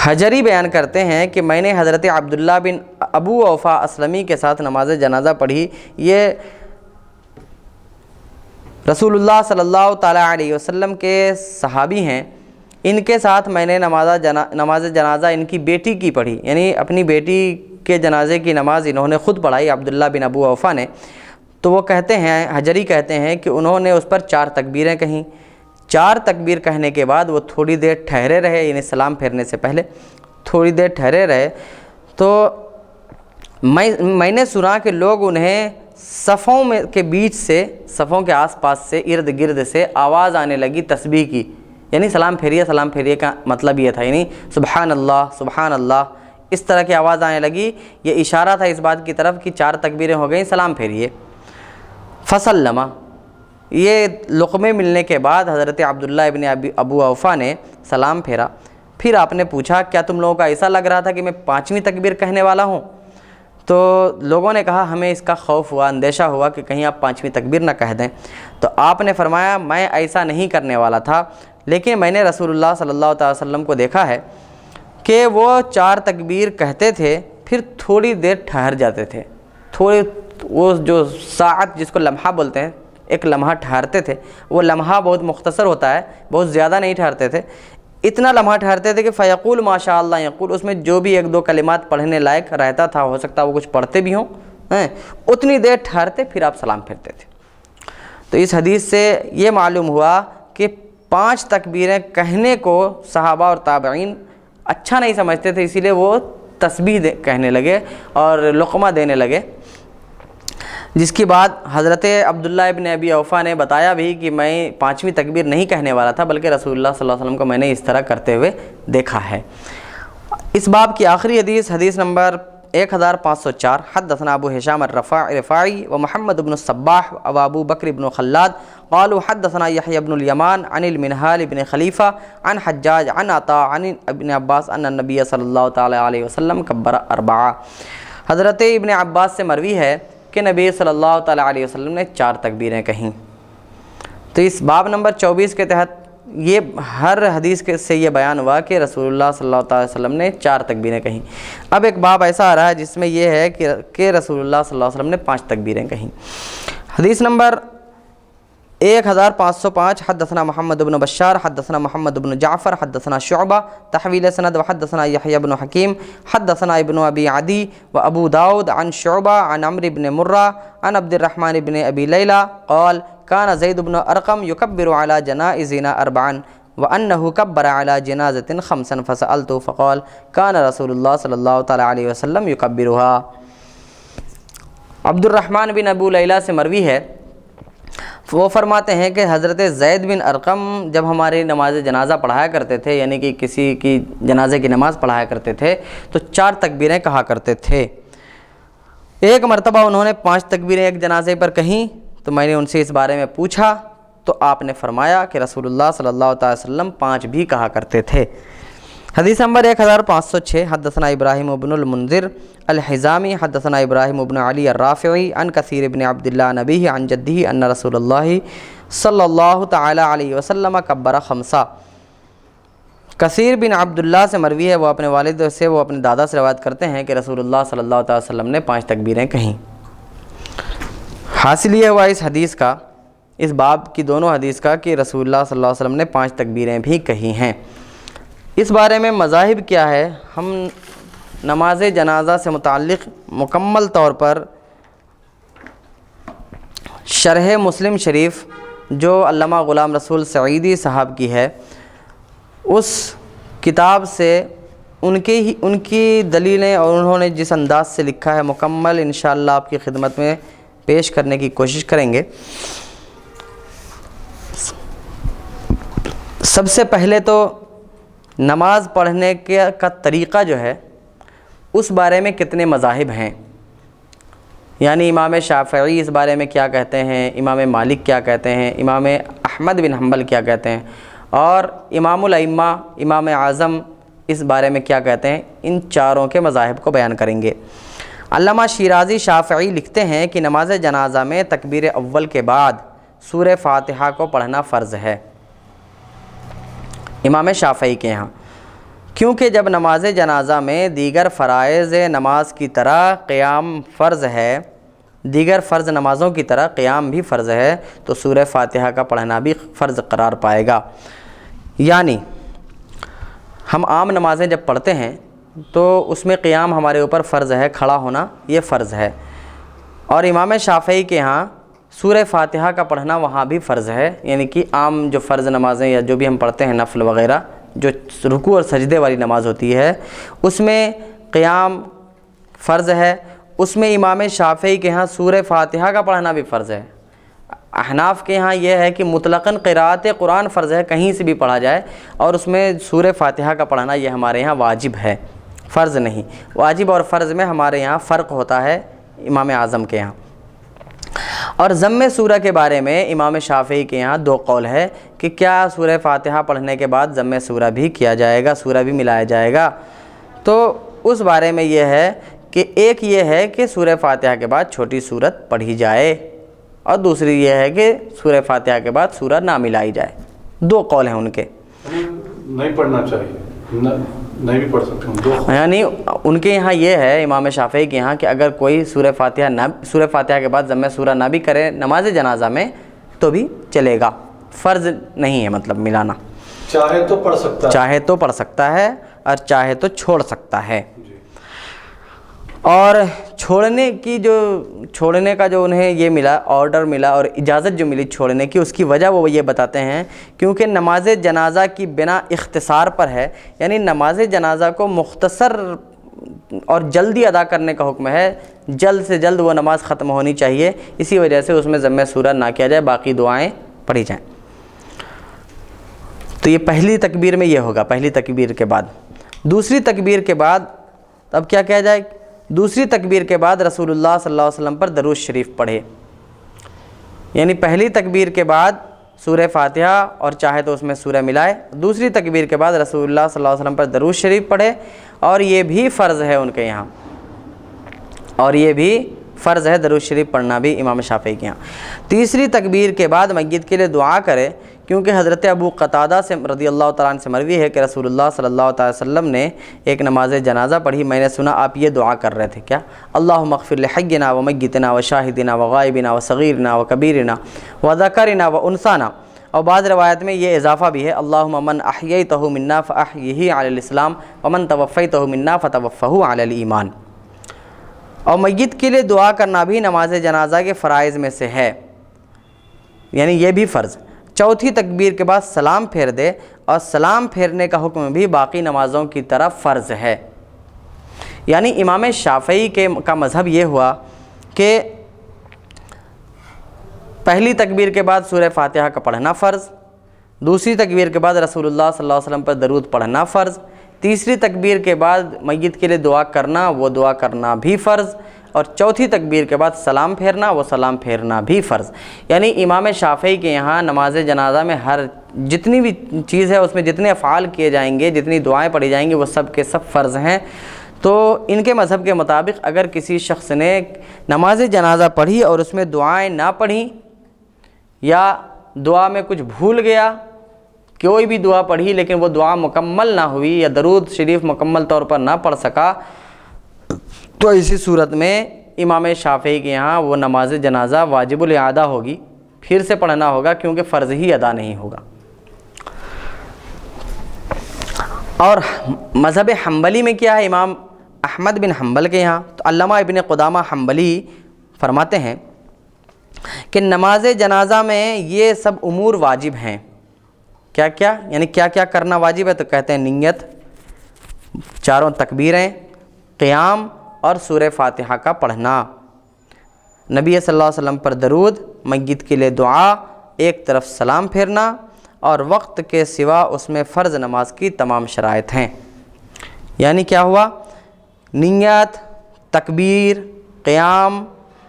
حجری بیان کرتے ہیں کہ میں نے حضرت عبداللہ بن ابو اوفا اسلمی کے ساتھ نماز جنازہ پڑھی۔ یہ رسول اللہ صلی اللہ تعالیٰ علیہ وسلم کے صحابی ہیں۔ ان کے ساتھ میں نے نماز جنازہ ان کی بیٹی کی پڑھی، یعنی اپنی بیٹی کے جنازے کی نماز انہوں نے خود پڑھائی، عبداللہ بن ابو اوفا نے۔ تو وہ کہتے ہیں، حجری کہتے ہیں کہ انہوں نے اس پر 4 تکبیریں کہیں۔ 4 تکبیر کہنے کے بعد وہ تھوڑی دیر ٹھہرے رہے، یعنی سلام پھیرنے سے پہلے تھوڑی دیر ٹھہرے رہے، تو میں نے سنا کہ لوگ انہیں صفوں کے بیچ سے، صفوں کے آس پاس سے، ارد گرد سے آواز آنے لگی تسبیح کی، یعنی سلام پھیریے کا مطلب یہ تھا، یعنی سبحان اللہ اس طرح کی آواز آنے لگی۔ یہ اشارہ تھا اس بات کی طرف کہ 4 تکبیریں ہو گئیں، سلام پھیریے۔ فسلم، یہ لقمے ملنے کے بعد حضرت عبداللہ ابن ابو اوفا نے سلام پھیرا۔ پھر آپ نے پوچھا کیا تم لوگوں کو ایسا لگ رہا تھا کہ میں 5ویں تکبیر کہنے والا ہوں؟ تو لوگوں نے کہا ہمیں اس کا خوف ہوا، اندیشہ ہوا کہ کہیں آپ 5ویں تکبیر نہ کہہ دیں۔ تو آپ نے فرمایا میں ایسا نہیں کرنے والا تھا، لیکن میں نے رسول اللہ صلی اللہ علیہ وسلم کو دیکھا ہے کہ وہ 4 تکبیر کہتے تھے، پھر تھوڑی دیر ٹھہر جاتے تھے، وہ جو ساعت جس کو لمحہ بولتے ہیں، ایک لمحہ ٹھہرتے تھے۔ وہ لمحہ بہت مختصر ہوتا ہے، بہت زیادہ نہیں ٹھہرتے تھے، اتنا لمحہ ٹھہرتے تھے کہ فیقول ما شاء اللہ یقول، اس میں جو بھی 1-2 کلمات پڑھنے لائق رہتا تھا، ہو سکتا وہ کچھ پڑھتے بھی ہوں، اتنی دیر ٹھہرتے پھر آپ سلام پھیرتے تھے۔ تو اس حدیث سے یہ معلوم ہوا کہ 5 تکبیریں کہنے کو صحابہ اور تابعین اچھا نہیں سمجھتے تھے، اسی لیے وہ تسبیح کہنے لگے اور لقمہ دینے لگے، جس کی بات حضرت عبداللہ ابن ابی اوفا نے بتایا بھی کہ میں 5ویں تکبیر نہیں کہنے والا تھا، بلکہ رسول اللہ صلی اللہ علیہ وسلم کو میں نے اس طرح کرتے ہوئے دیکھا ہے۔ اس باب کی آخری حدیث، حدیث نمبر 1504 حدثنا ابو هشام الرفاعي ومحمد بن الصباح وابو بكر بن خلاد قالوا حدثنا يحيى بن اليمان عن المنهال بن خليفة عن حجاج عن عطاء عن ابن عباس ان النبي صلی اللہ تعالی علیہ وسلم کبر 4. حضرت ابن عباس سے مروی ہے کہ نبی صلی اللہ تعالی علیہ وسلم نے 4 تکبیریں کہیں. تو اس باب نمبر 24 کے تحت یہ ہر حدیث سے یہ بیان ہوا کہ رسول اللہ صلی اللہ علیہ وسلم نے 4 تکبیریں کہیں. اب ایک باب ایسا آ رہا ہے جس میں یہ ہے کہ رسول اللہ صلی اللہ علیہ وسلم نے 5 تکبیریں کہیں. حدیث نمبر 1505 حدثنا محمد بن بشار حدثنا محمد بن جعفر حدثنا شعبہ تحویل سند وحدثنا یحیی بن حکیم حدثنا ابن ابی عدی و ابو داود عن شعبہ عن عمرو بن مرہ عن عبد الرحمن بن ابی لیلہ قال كان زید بن ارقم يكبر على جنائزنا 4 وانه كبر على جنازة 5 فسألته فقال كان رسول الله صلی اللہ تعالی علیہ وسلم يكبرها. عبد الرحمن بن ابو لیلہ سے مروی ہے، وہ فرماتے ہیں کہ حضرت زید بن ارقم جب ہماری نماز جنازہ پڑھایا کرتے تھے، یعنی کہ کسی کی جنازے کی نماز پڑھایا کرتے تھے، تو 4 تکبیریں کہا کرتے تھے. ایک مرتبہ انہوں نے 5 تکبیریں ایک جنازے پر کہیں تو میں نے ان سے اس بارے میں پوچھا تو آپ نے فرمایا کہ رسول اللہ صلی اللہ تعالی وسلم 5 بھی کہا کرتے تھے. حدیث نمبر 1506 حدثنا ابراہیم بن المنذر الحزامی حدثنا ابراہیم بن علی الرافعی عن کثیر بن عبداللہ عن ابیہ عن جدہ ان رسول اللہ صلی اللہ تعالی علیہ وسلم کبر 5. کثیر بن عبداللہ سے مروی ہے، وہ اپنے والد سے، وہ اپنے دادا سے روایت کرتے ہیں کہ رسول اللہ صلی اللہ تعالی وسلم نے 5 تکبیریں کہیں. حاصل یہ ہوا اس حدیث کا، اس باب کی دونوں حدیث کا، کہ رسول اللہ صلی اللہ علیہ وسلم نے 5 تکبیریں بھی کہی ہیں. اس بارے میں مذاہب کیا ہے، ہم نماز جنازہ سے متعلق مکمل طور پر شرح مسلم شریف جو علامہ غلام رسول سعیدی صاحب کی ہے، اس کتاب سے ان کی دلیلیں اور انہوں نے جس انداز سے لکھا ہے مکمل انشاءاللہ آپ کی خدمت میں پیش کرنے کی کوشش کریں گے. سب سے پہلے تو نماز پڑھنے کا طریقہ جو ہے اس بارے میں کتنے مذاہب ہیں، یعنی امام شافعی اس بارے میں کیا کہتے ہیں، امام مالک کیا کہتے ہیں، امام احمد بن حنبل کیا کہتے ہیں، اور امام الائمہ امام اعظم اس بارے میں کیا کہتے ہیں. ان چاروں کے مذاہب کو بیان کریں گے. علامہ شیرازی شافعی لکھتے ہیں کہ نماز جنازہ میں تکبیر اول کے بعد سورہ فاتحہ کو پڑھنا فرض ہے امام شافعی کے ہاں، کیونکہ جب نماز جنازہ میں دیگر فرائض نماز کی طرح قیام فرض ہے، دیگر فرض نمازوں کی طرح قیام بھی فرض ہے، تو سورہ فاتحہ کا پڑھنا بھی فرض قرار پائے گا. یعنی ہم عام نمازیں جب پڑھتے ہیں تو اس میں قیام ہمارے اوپر فرض ہے، کھڑا ہونا یہ فرض ہے، اور امام شافعی کے ہاں سورہ فاتحہ کا پڑھنا وہاں بھی فرض ہے. یعنی کہ عام جو فرض نمازیں یا جو بھی ہم پڑھتے ہیں نفل وغیرہ، جو رکوع اور سجدے والی نماز ہوتی ہے اس میں قیام فرض ہے، اس میں امام شافعی کے ہاں سورہ فاتحہ کا پڑھنا بھی فرض ہے. احناف کے ہاں یہ ہے کہ مطلقاً قراءت قرآن فرض ہے، کہیں سے بھی پڑھا جائے، اور اس میں سورہ فاتحہ کا پڑھنا یہ ہمارے یہاں واجب ہے، فرض نہیں. واجب اور فرض میں ہمارے یہاں فرق ہوتا ہے امام اعظم کے یہاں. اور ضم سورہ کے بارے میں امام شافعی کے یہاں 2 قول ہے کہ کیا سورہ فاتحہ پڑھنے کے بعد ضم سورہ بھی کیا جائے گا، سورہ بھی ملایا جائے گا. تو اس بارے میں یہ ہے کہ ایک یہ ہے کہ سورہ فاتحہ کے بعد چھوٹی سورت پڑھی جائے، اور دوسری یہ ہے کہ سورہ فاتحہ کے بعد سورہ نہ ملائی جائے. 2 قول ہیں ان کے. نہیں پڑھنا چاہیے، نہیں بھی پڑھ سکتے ہوں. یعنی ان کے یہاں یہ ہے امام شافعی کے یہاں کہ اگر کوئی سورہ فاتحہ کے بعد ضم سورہ نہ بھی کرے نماز جنازہ میں تو بھی چلے گا، فرض نہیں ہے مطلب ملانا. چاہے تو پڑھ سکتا ہے، چاہے تو پڑھ سکتا ہے اور چاہے تو چھوڑ سکتا ہے. اور چھوڑنے کا جو انہیں یہ ملا، آرڈر ملا اور اجازت جو ملی چھوڑنے کی، اس کی وجہ وہ یہ بتاتے ہیں کیونکہ نماز جنازہ کی بنا اختصار پر ہے. یعنی نماز جنازہ کو مختصر اور جلدی ادا کرنے کا حکم ہے، جلد سے جلد وہ نماز ختم ہونی چاہیے، اسی وجہ سے اس میں ضم سورہ نہ کیا جائے، باقی دعائیں پڑھی جائیں. تو یہ پہلی تکبیر میں یہ ہوگا، پہلی تکبیر کے بعد. دوسری تکبیر کے بعد اب کیا کیا جائے، دوسری تکبیر کے بعد رسول اللہ صلی اللہ علیہ وسلم پر درود شریف پڑھے، یعنی پہلی تکبیر کے بعد سورہ فاتحہ اور چاہے تو اس میں سورہ ملائے، دوسری تکبیر کے بعد رسول اللہ صلی اللہ علیہ وسلم پر درود شریف پڑھے، اور یہ بھی فرض ہے ان کے یہاں، اور یہ بھی فرض ہے درود شریف پڑھنا بھی امام شافعی کے یہاں۔ تیسری تکبیر کے بعد میت کے لیے دعا کرے، کیونکہ حضرت ابو قتادہ سے رضی اللہ تعالیٰ عنہ سے مروی ہے کہ رسول اللہ صلی اللہ تعالی وسلم نے ایک نماز جنازہ پڑھی، میں نے سنا آپ یہ دعا کر رہے تھے، کیا؟ اللہم اغفر لحینا و میتنا و شاہدنا و غائبنا و صغیرنا و کبیرنا و ذکرنا و انثانا، اور بعض روایت میں یہ اضافہ بھی ہے اللہم من احییتہ منا فاحیہ علی الاسلام ومن توفیتہ منا فتوفہ علی الایمان۔ اور میت کے لیے دعا کرنا بھی نماز جنازہ کے فرائض میں سے ہے، یعنی یہ بھی فرض۔ چوتھی تکبیر کے بعد سلام پھیر دے، اور سلام پھیرنے کا حکم بھی باقی نمازوں کی طرح فرض ہے۔ یعنی امام شافعی کا مذہب یہ ہوا کہ پہلی تکبیر کے بعد سورہ فاتحہ کا پڑھنا فرض، دوسری تکبیر کے بعد رسول اللہ صلی اللہ علیہ وسلم پر درود پڑھنا فرض، تیسری تکبیر کے بعد میت کے لیے دعا کرنا، وہ دعا کرنا بھی فرض، اور چوتھی تکبیر کے بعد سلام پھیرنا، وہ سلام پھیرنا بھی فرض۔ یعنی امام شافعی کے یہاں نماز جنازہ میں ہر جتنی بھی چیز ہے اس میں جتنے افعال کیے جائیں گے، جتنی دعائیں پڑھی جائیں گی، وہ سب کے سب فرض ہیں۔ تو ان کے مذہب کے مطابق اگر کسی شخص نے نماز جنازہ پڑھی اور اس میں دعائیں نہ پڑھیں، یا دعا میں کچھ بھول گیا، کوئی بھی دعا پڑھی لیکن وہ دعا مکمل نہ ہوئی، یا درود شریف مکمل طور پر نہ پڑھ سکا، تو اسی صورت میں امام شافعی کے یہاں وہ نماز جنازہ واجب الاعادہ ہوگی، پھر سے پڑھنا ہوگا، کیونکہ فرض ہی ادا نہیں ہوگا۔ اور مذہب حنبلی میں کیا ہے؟ امام احمد بن حنبل کے یہاں تو علامہ ابن قدامہ حنبلی فرماتے ہیں کہ نماز جنازہ میں یہ سب امور واجب ہیں۔ کیا کیا؟ یعنی کیا کیا کرنا واجب ہے؟ تو کہتے ہیں نیت، چاروں تکبیریں، قیام، اور سورہ فاتحہ کا پڑھنا، نبی صلی اللہ علیہ وسلم پر درود، میت کے لیے دعا، ایک طرف سلام پھیرنا، اور وقت کے سوا اس میں فرض نماز کی تمام شرائط ہیں۔ یعنی کیا ہوا؟ نیت، تکبیر، قیام،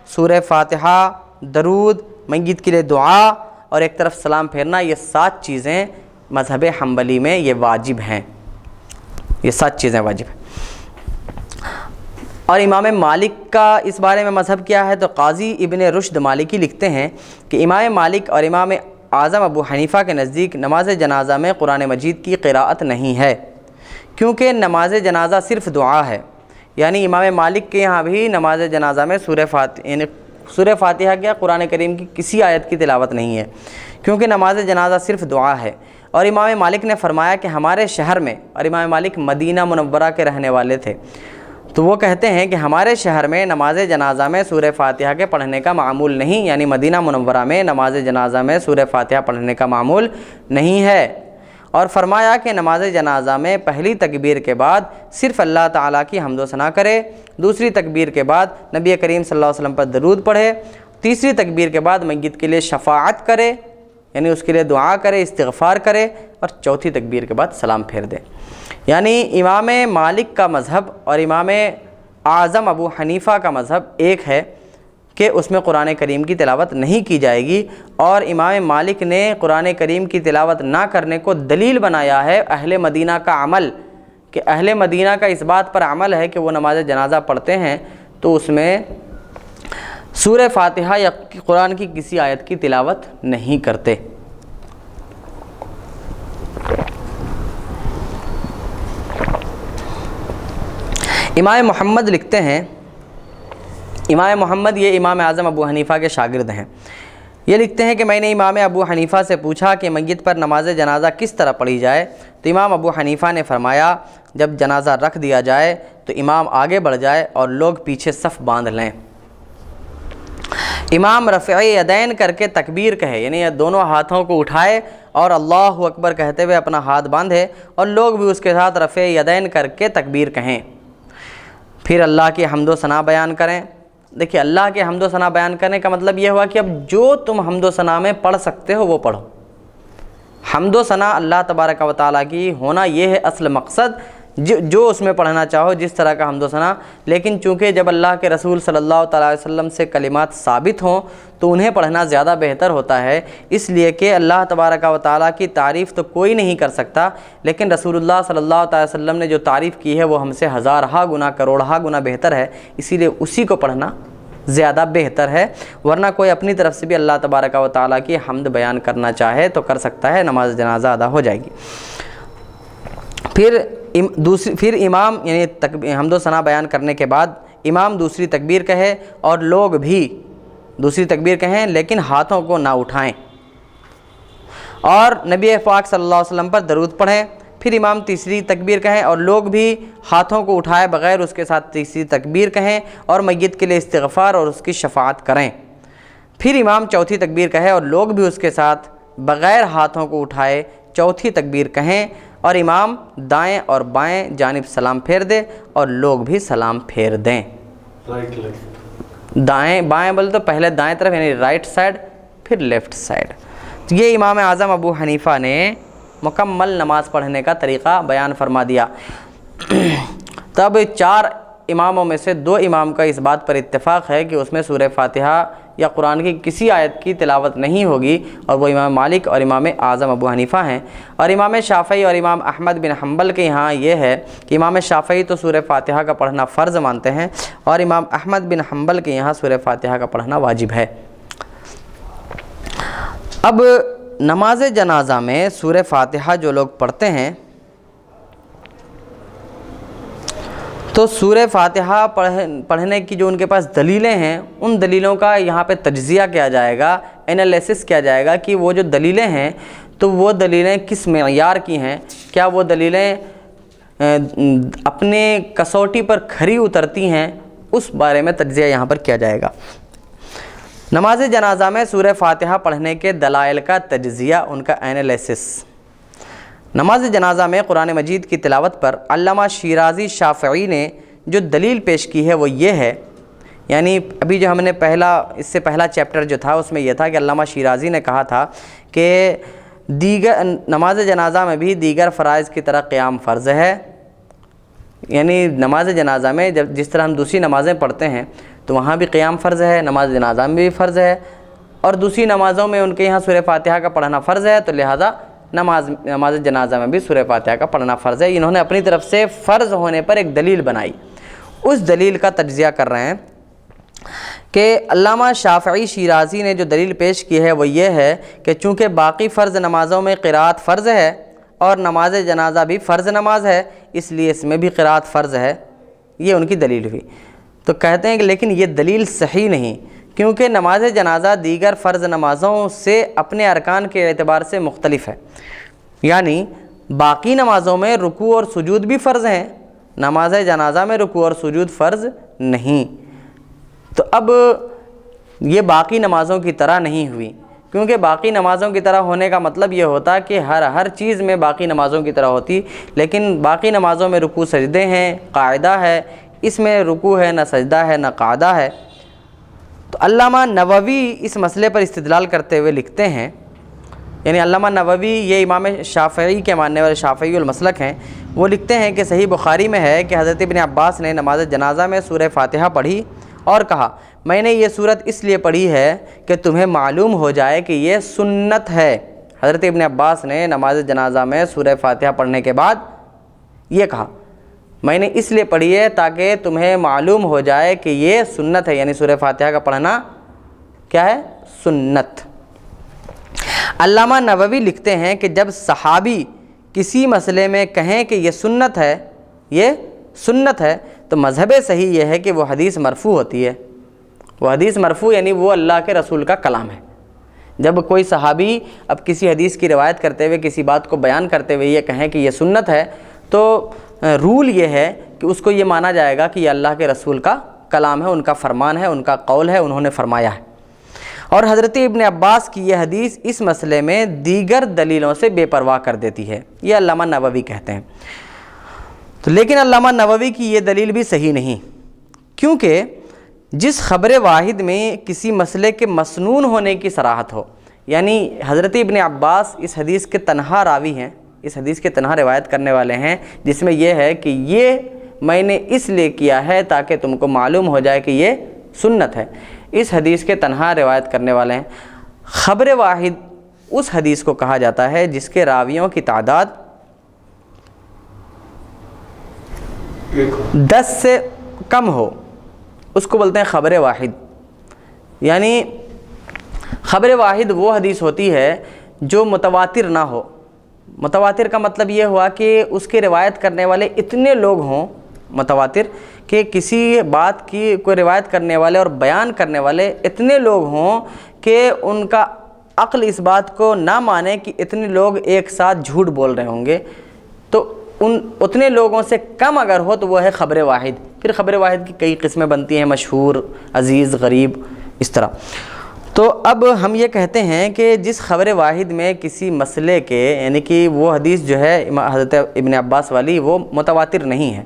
سورہ فاتحہ، درود، میت کے لیے دعا، اور ایک طرف سلام پھیرنا، یہ 7 چیزیں مذہب حنبلی میں یہ واجب ہیں، یہ 7 چیزیں واجب ہیں۔ اور امام مالک کا اس بارے میں مذہب کیا ہے؟ تو قاضی ابن رشد مالکی لکھتے ہیں کہ امام مالک اور امام اعظم ابو حنیفہ کے نزدیک نماز جنازہ میں قرآن مجید کی قراءت نہیں ہے، کیونکہ نماز جنازہ صرف دعا ہے۔ یعنی امام مالک کے یہاں بھی نماز جنازہ میں سورہ فاتحہ کیا قرآن کریم کی کسی آیت کی تلاوت نہیں ہے، کیونکہ نماز جنازہ صرف دعا ہے۔ اور امام مالک نے فرمایا کہ ہمارے شہر میں، اور امام مالک مدینہ منورہ کے رہنے والے تھے، تو وہ کہتے ہیں کہ ہمارے شہر میں نماز جنازہ میں سورہ فاتحہ کے پڑھنے کا معمول نہیں، یعنی مدینہ منورہ میں نماز جنازہ میں سورہ فاتحہ پڑھنے کا معمول نہیں ہے۔ اور فرمایا کہ نماز جنازہ میں پہلی تکبیر کے بعد صرف اللہ تعالیٰ کی حمد و ثنا کرے، دوسری تکبیر کے بعد نبی کریم صلی اللہ علیہ وسلم پر درود پڑھے، تیسری تکبیر کے بعد میت کے لیے شفاعت کرے، یعنی اس کے لیے دعا کرے، استغفار کرے، اور چوتھی تکبیر کے بعد سلام پھیر دے۔ یعنی امام مالک کا مذہب اور امام اعظم ابو حنیفہ کا مذہب ایک ہے کہ اس میں قرآن کریم کی تلاوت نہیں کی جائے گی، اور امام مالک نے قرآن کریم کی تلاوت نہ کرنے کو دلیل بنایا ہے اہل مدینہ کا عمل، کہ اہل مدینہ کا اس بات پر عمل ہے کہ وہ نماز جنازہ پڑھتے ہیں تو اس میں سورہ فاتحہ یا قرآن کی کسی آیت کی تلاوت نہیں کرتے۔ امام محمد لکھتے ہیں، امام محمد یہ امام اعظم ابو حنیفہ کے شاگرد ہیں، یہ لکھتے ہیں کہ میں نے امام ابو حنیفہ سے پوچھا کہ میت پر نماز جنازہ کس طرح پڑھی جائے، تو امام ابو حنیفہ نے فرمایا جب جنازہ رکھ دیا جائے تو امام آگے بڑھ جائے اور لوگ پیچھے صف باندھ لیں، امام رفع یدین کر کے تکبیر کہے، یعنی دونوں ہاتھوں کو اٹھائے اور اللہ اکبر کہتے ہوئے اپنا ہاتھ باندھے، اور لوگ بھی اس کے ساتھ رفع یدین کر کے تکبیر کہیں، پھر اللہ کی حمد و ثنا بیان کریں۔ دیکھیے اللہ کے حمد و ثنا بیان کرنے کا مطلب یہ ہوا کہ اب جو تم حمد و ثنا میں پڑھ سکتے ہو وہ پڑھو۔ حمد و ثنا اللہ تبارک و تعالیٰ کی ہونا یہ ہے اصل مقصد جو اس میں پڑھنا چاہو، جس طرح کا حمد و ثنا، لیکن چونکہ جب اللہ کے رسول صلی اللہ تعالیٰ علیہ وسلم سے کلمات ثابت ہوں تو انہیں پڑھنا زیادہ بہتر ہوتا ہے، اس لیے کہ اللہ تبارک و تعالیٰ کی تعریف تو کوئی نہیں کر سکتا، لیکن رسول اللہ صلی اللہ تعالیٰ علیہ وسلم نے جو تعریف کی ہے وہ ہم سے ہزارہا گنا کروڑہا گنا بہتر ہے، اسی لیے اسی کو پڑھنا زیادہ بہتر ہے۔ ورنہ کوئی اپنی طرف سے بھی اللہ تبارک و تعالیٰ کی حمد بیان کرنا چاہے تو کر سکتا ہے، نماز جنازہ ادا ہو جائے گی۔ پھر امام یعنی حمد و ثنا بیان کرنے کے بعد امام دوسری تکبیر کہے اور لوگ بھی دوسری تکبیر کہیں، لیکن ہاتھوں کو نہ اٹھائیں، اور نبی پاک صلی اللہ علیہ وسلم پر درود پڑھیں۔ پھر امام تیسری تکبیر کہیں اور لوگ بھی ہاتھوں کو اٹھائے بغیر اس کے ساتھ تیسری تکبیر کہیں اور میت کے لیے استغفار اور اس کی شفاعت کریں۔ پھر امام چوتھی تکبیر کہے اور لوگ بھی اس کے ساتھ بغیر ہاتھوں کو اٹھائے چوتھی تکبیر کہیں، اور امام دائیں اور بائیں جانب سلام پھیر دے اور لوگ بھی سلام پھیر دیں۔ رائٹ لیفٹ، دائیں بائیں بولے تو پہلے دائیں طرف یعنی رائٹ سائڈ، پھر لیفٹ سائڈ۔ یہ امام اعظم ابو حنیفہ نے مکمل نماز پڑھنے کا طریقہ بیان فرما دیا۔ تب 4 اماموں میں سے 2 امام کا اس بات پر اتفاق ہے کہ اس میں سورہ فاتحہ یا قرآن کی کسی آیت کی تلاوت نہیں ہوگی، اور وہ امام مالک اور امام اعظم ابو حنیفہ ہیں۔ اور امام شافعی اور امام احمد بن حنبل کے یہاں یہ ہے کہ امام شافعی تو سورہ فاتحہ کا پڑھنا فرض مانتے ہیں، اور امام احمد بن حنبل کے یہاں سورہ فاتحہ کا پڑھنا واجب ہے۔ اب نماز جنازہ میں سورہ فاتحہ جو لوگ پڑھتے ہیں تو سورہ فاتحہ پڑھنے کی جو ان کے پاس دلیلیں ہیں، ان دلیلوں کا یہاں پہ تجزیہ کیا جائے گا، انالیسس کیا جائے گا کہ وہ جو دلیلیں ہیں تو وہ دلیلیں کس معیار کی ہیں، کیا وہ دلیلیں اپنے کسوٹی پر کھری اترتی ہیں، اس بارے میں تجزیہ یہاں پر کیا جائے گا۔ نماز جنازہ میں سورہ فاتحہ پڑھنے کے دلائل کا تجزیہ، ان کا انالیسس۔ نماز جنازہ میں قرآن مجید کی تلاوت پر علامہ شیرازی شافعی نے جو دلیل پیش کی ہے وہ یہ ہے، یعنی ابھی جو ہم نے اس سے پہلا چیپٹر جو تھا اس میں یہ تھا کہ علامہ شیرازی نے کہا تھا کہ نماز جنازہ میں بھی دیگر فرائض کی طرح قیام فرض ہے، یعنی نماز جنازہ میں جس طرح ہم دوسری نمازیں پڑھتے ہیں تو وہاں بھی قیام فرض ہے، نماز جنازہ میں بھی فرض ہے، اور دوسری نمازوں میں ان کے یہاں سورہ فاتحہ کا پڑھنا فرض ہے، تو لہٰذا نماز جنازہ میں بھی سورہ فاتحہ کا پڑھنا فرض ہے۔ انہوں نے اپنی طرف سے فرض ہونے پر ایک دلیل بنائی، اس دلیل کا تجزیہ کر رہے ہیں کہ علامہ شافعی شیرازی نے جو دلیل پیش کی ہے وہ یہ ہے کہ چونکہ باقی فرض نمازوں میں قرات فرض ہے اور نماز جنازہ بھی فرض نماز ہے، اس لیے اس میں بھی قرات فرض ہے، یہ ان کی دلیل ہوئی۔ تو کہتے ہیں کہ لیکن یہ دلیل صحیح نہیں، کیونکہ نماز جنازہ دیگر فرض نمازوں سے اپنے ارکان کے اعتبار سے مختلف ہے، یعنی باقی نمازوں میں رکوع اور سجود بھی فرض ہیں، نماز جنازہ میں رکوع اور سجود فرض نہیں۔ تو اب یہ باقی نمازوں کی طرح نہیں ہوئی، کیونکہ باقی نمازوں کی طرح ہونے کا مطلب یہ ہوتا کہ ہر چیز میں باقی نمازوں کی طرح ہوتی، لیکن باقی نمازوں میں رکوع سجدے ہیں، قاعدہ ہے، اس میں رکوع ہے، نہ سجدہ ہے، نہ قاعدہ ہے۔ تو علامہ نووی اس مسئلے پر استدلال کرتے ہوئے لکھتے ہیں، یعنی علامہ نووی یہ امام شافعی کے ماننے والے شافعی المسلک ہیں، وہ لکھتے ہیں کہ صحیح بخاری میں ہے کہ حضرت ابن عباس نے نماز جنازہ میں سورہ فاتحہ پڑھی اور کہا میں نے یہ سورت اس لیے پڑھی ہے کہ تمہیں معلوم ہو جائے کہ یہ سنت ہے۔ حضرت ابن عباس نے نماز جنازہ میں سورہ فاتحہ پڑھنے کے بعد یہ کہا میں نے اس لیے پڑھی ہے تاکہ تمہیں معلوم ہو جائے کہ یہ سنت ہے، یعنی سورہ فاتحہ کا پڑھنا کیا ہے؟ سنت۔ علامہ نووی لکھتے ہیں کہ جب صحابی کسی مسئلے میں کہیں کہ یہ سنت ہے تو مذہب صحیح یہ ہے کہ وہ حدیث مرفوع ہوتی ہے۔ وہ حدیث مرفوع یعنی وہ اللہ کے رسول کا کلام ہے۔ جب کوئی صحابی اب کسی حدیث کی روایت کرتے ہوئے کسی بات کو بیان کرتے ہوئے یہ کہیں کہ یہ سنت ہے تو رول یہ ہے کہ اس کو یہ مانا جائے گا کہ یہ اللہ کے رسول کا کلام ہے، ان کا فرمان ہے، ان کا قول ہے، انہوں نے فرمایا ہے۔ اور حضرت ابن عباس کی یہ حدیث اس مسئلے میں دیگر دلیلوں سے بے پرواہ کر دیتی ہے، یہ علامہ نووی کہتے ہیں۔ تو لیکن علامہ نووی کی یہ دلیل بھی صحیح نہیں، کیونکہ جس خبر واحد میں کسی مسئلے کے مسنون ہونے کی صراحت ہو، یعنی حضرت ابن عباس اس حدیث کے تنہا راوی ہیں، اس حدیث کے تنہا روایت کرنے والے ہیں، جس میں یہ ہے کہ یہ میں نے اس لیے کیا ہے تاکہ تم کو معلوم ہو جائے کہ یہ سنت ہے۔ اس حدیث کے تنہا روایت کرنے والے ہیں۔ خبر واحد اس حدیث کو کہا جاتا ہے جس کے راویوں کی تعداد 10 سے کم ہو، اس کو بولتے ہیں خبر واحد۔ یعنی خبر واحد وہ حدیث ہوتی ہے جو متواتر نہ ہو۔ متواتر کا مطلب یہ ہوا کہ اس کے روایت کرنے والے اتنے لوگ ہوں، متواتر کہ کسی بات کی کوئی روایت کرنے والے اور بیان کرنے والے اتنے لوگ ہوں کہ ان کا عقل اس بات کو نہ مانے کہ اتنے لوگ ایک ساتھ جھوٹ بول رہے ہوں گے، تو اتنے لوگوں سے کم اگر ہو تو وہ ہے خبر واحد۔ پھر خبر واحد کی کئی قسمیں بنتی ہیں، مشہور، عزیز، غریب، اس طرح۔ تو اب ہم یہ کہتے ہیں کہ جس خبر واحد میں کسی مسئلے کے، یعنی کہ وہ حدیث جو ہے حضرت ابن عباس والی، وہ متواتر نہیں ہے،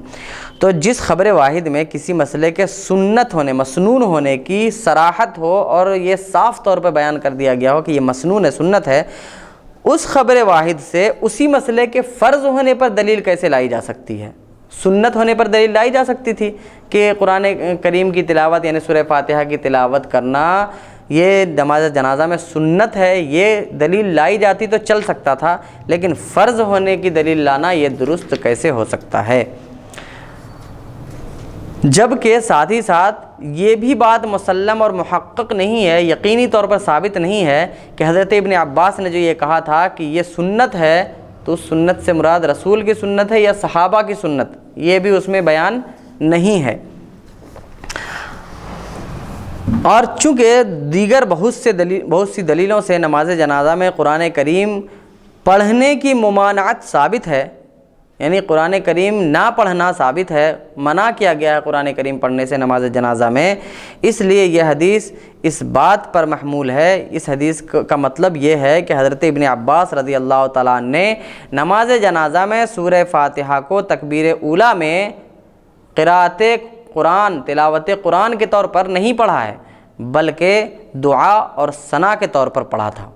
تو جس خبر واحد میں کسی مسئلے کے سنت ہونے، مسنون ہونے کی صراحت ہو اور یہ صاف طور پہ بیان کر دیا گیا ہو کہ یہ مسنون ہے، سنت ہے، اس خبر واحد سے اسی مسئلے کے فرض ہونے پر دلیل کیسے لائی جا سکتی ہے؟ سنت ہونے پر دلیل لائی جا سکتی تھی کہ قرآن کریم کی تلاوت یعنی سورہ فاتحہ کی تلاوت کرنا یہ نماز جنازہ میں سنت ہے، یہ دلیل لائی جاتی تو چل سکتا تھا، لیکن فرض ہونے کی دلیل لانا یہ درست کیسے ہو سکتا ہے؟ جبکہ ساتھ ہی ساتھ یہ بھی بات مسلم اور محقق نہیں ہے، یقینی طور پر ثابت نہیں ہے کہ حضرت ابن عباس نے جو یہ کہا تھا کہ یہ سنت ہے، تو اس سنت سے مراد رسول کی سنت ہے یا صحابہ کی سنت، یہ بھی اس میں بیان نہیں ہے۔ اور چونکہ دیگر بہت سی دلیلوں سے نماز جنازہ میں قرآن کریم پڑھنے کی ممانعت ثابت ہے، یعنی قرآن کریم نہ پڑھنا ثابت ہے، منع کیا گیا ہے قرآن کریم پڑھنے سے نماز جنازہ میں، اس لیے یہ حدیث اس بات پر محمول ہے۔ اس حدیث کا مطلب یہ ہے کہ حضرت ابن عباس رضی اللہ تعالیٰ عنہ نے نماز جنازہ میں سورہ فاتحہ کو تکبیر اولیٰ میں قراءت قرآن، تلاوت قرآن کے طور پر نہیں پڑھا ہے، بلکہ دعا اور ثنا کے طور پر پڑھا تھا۔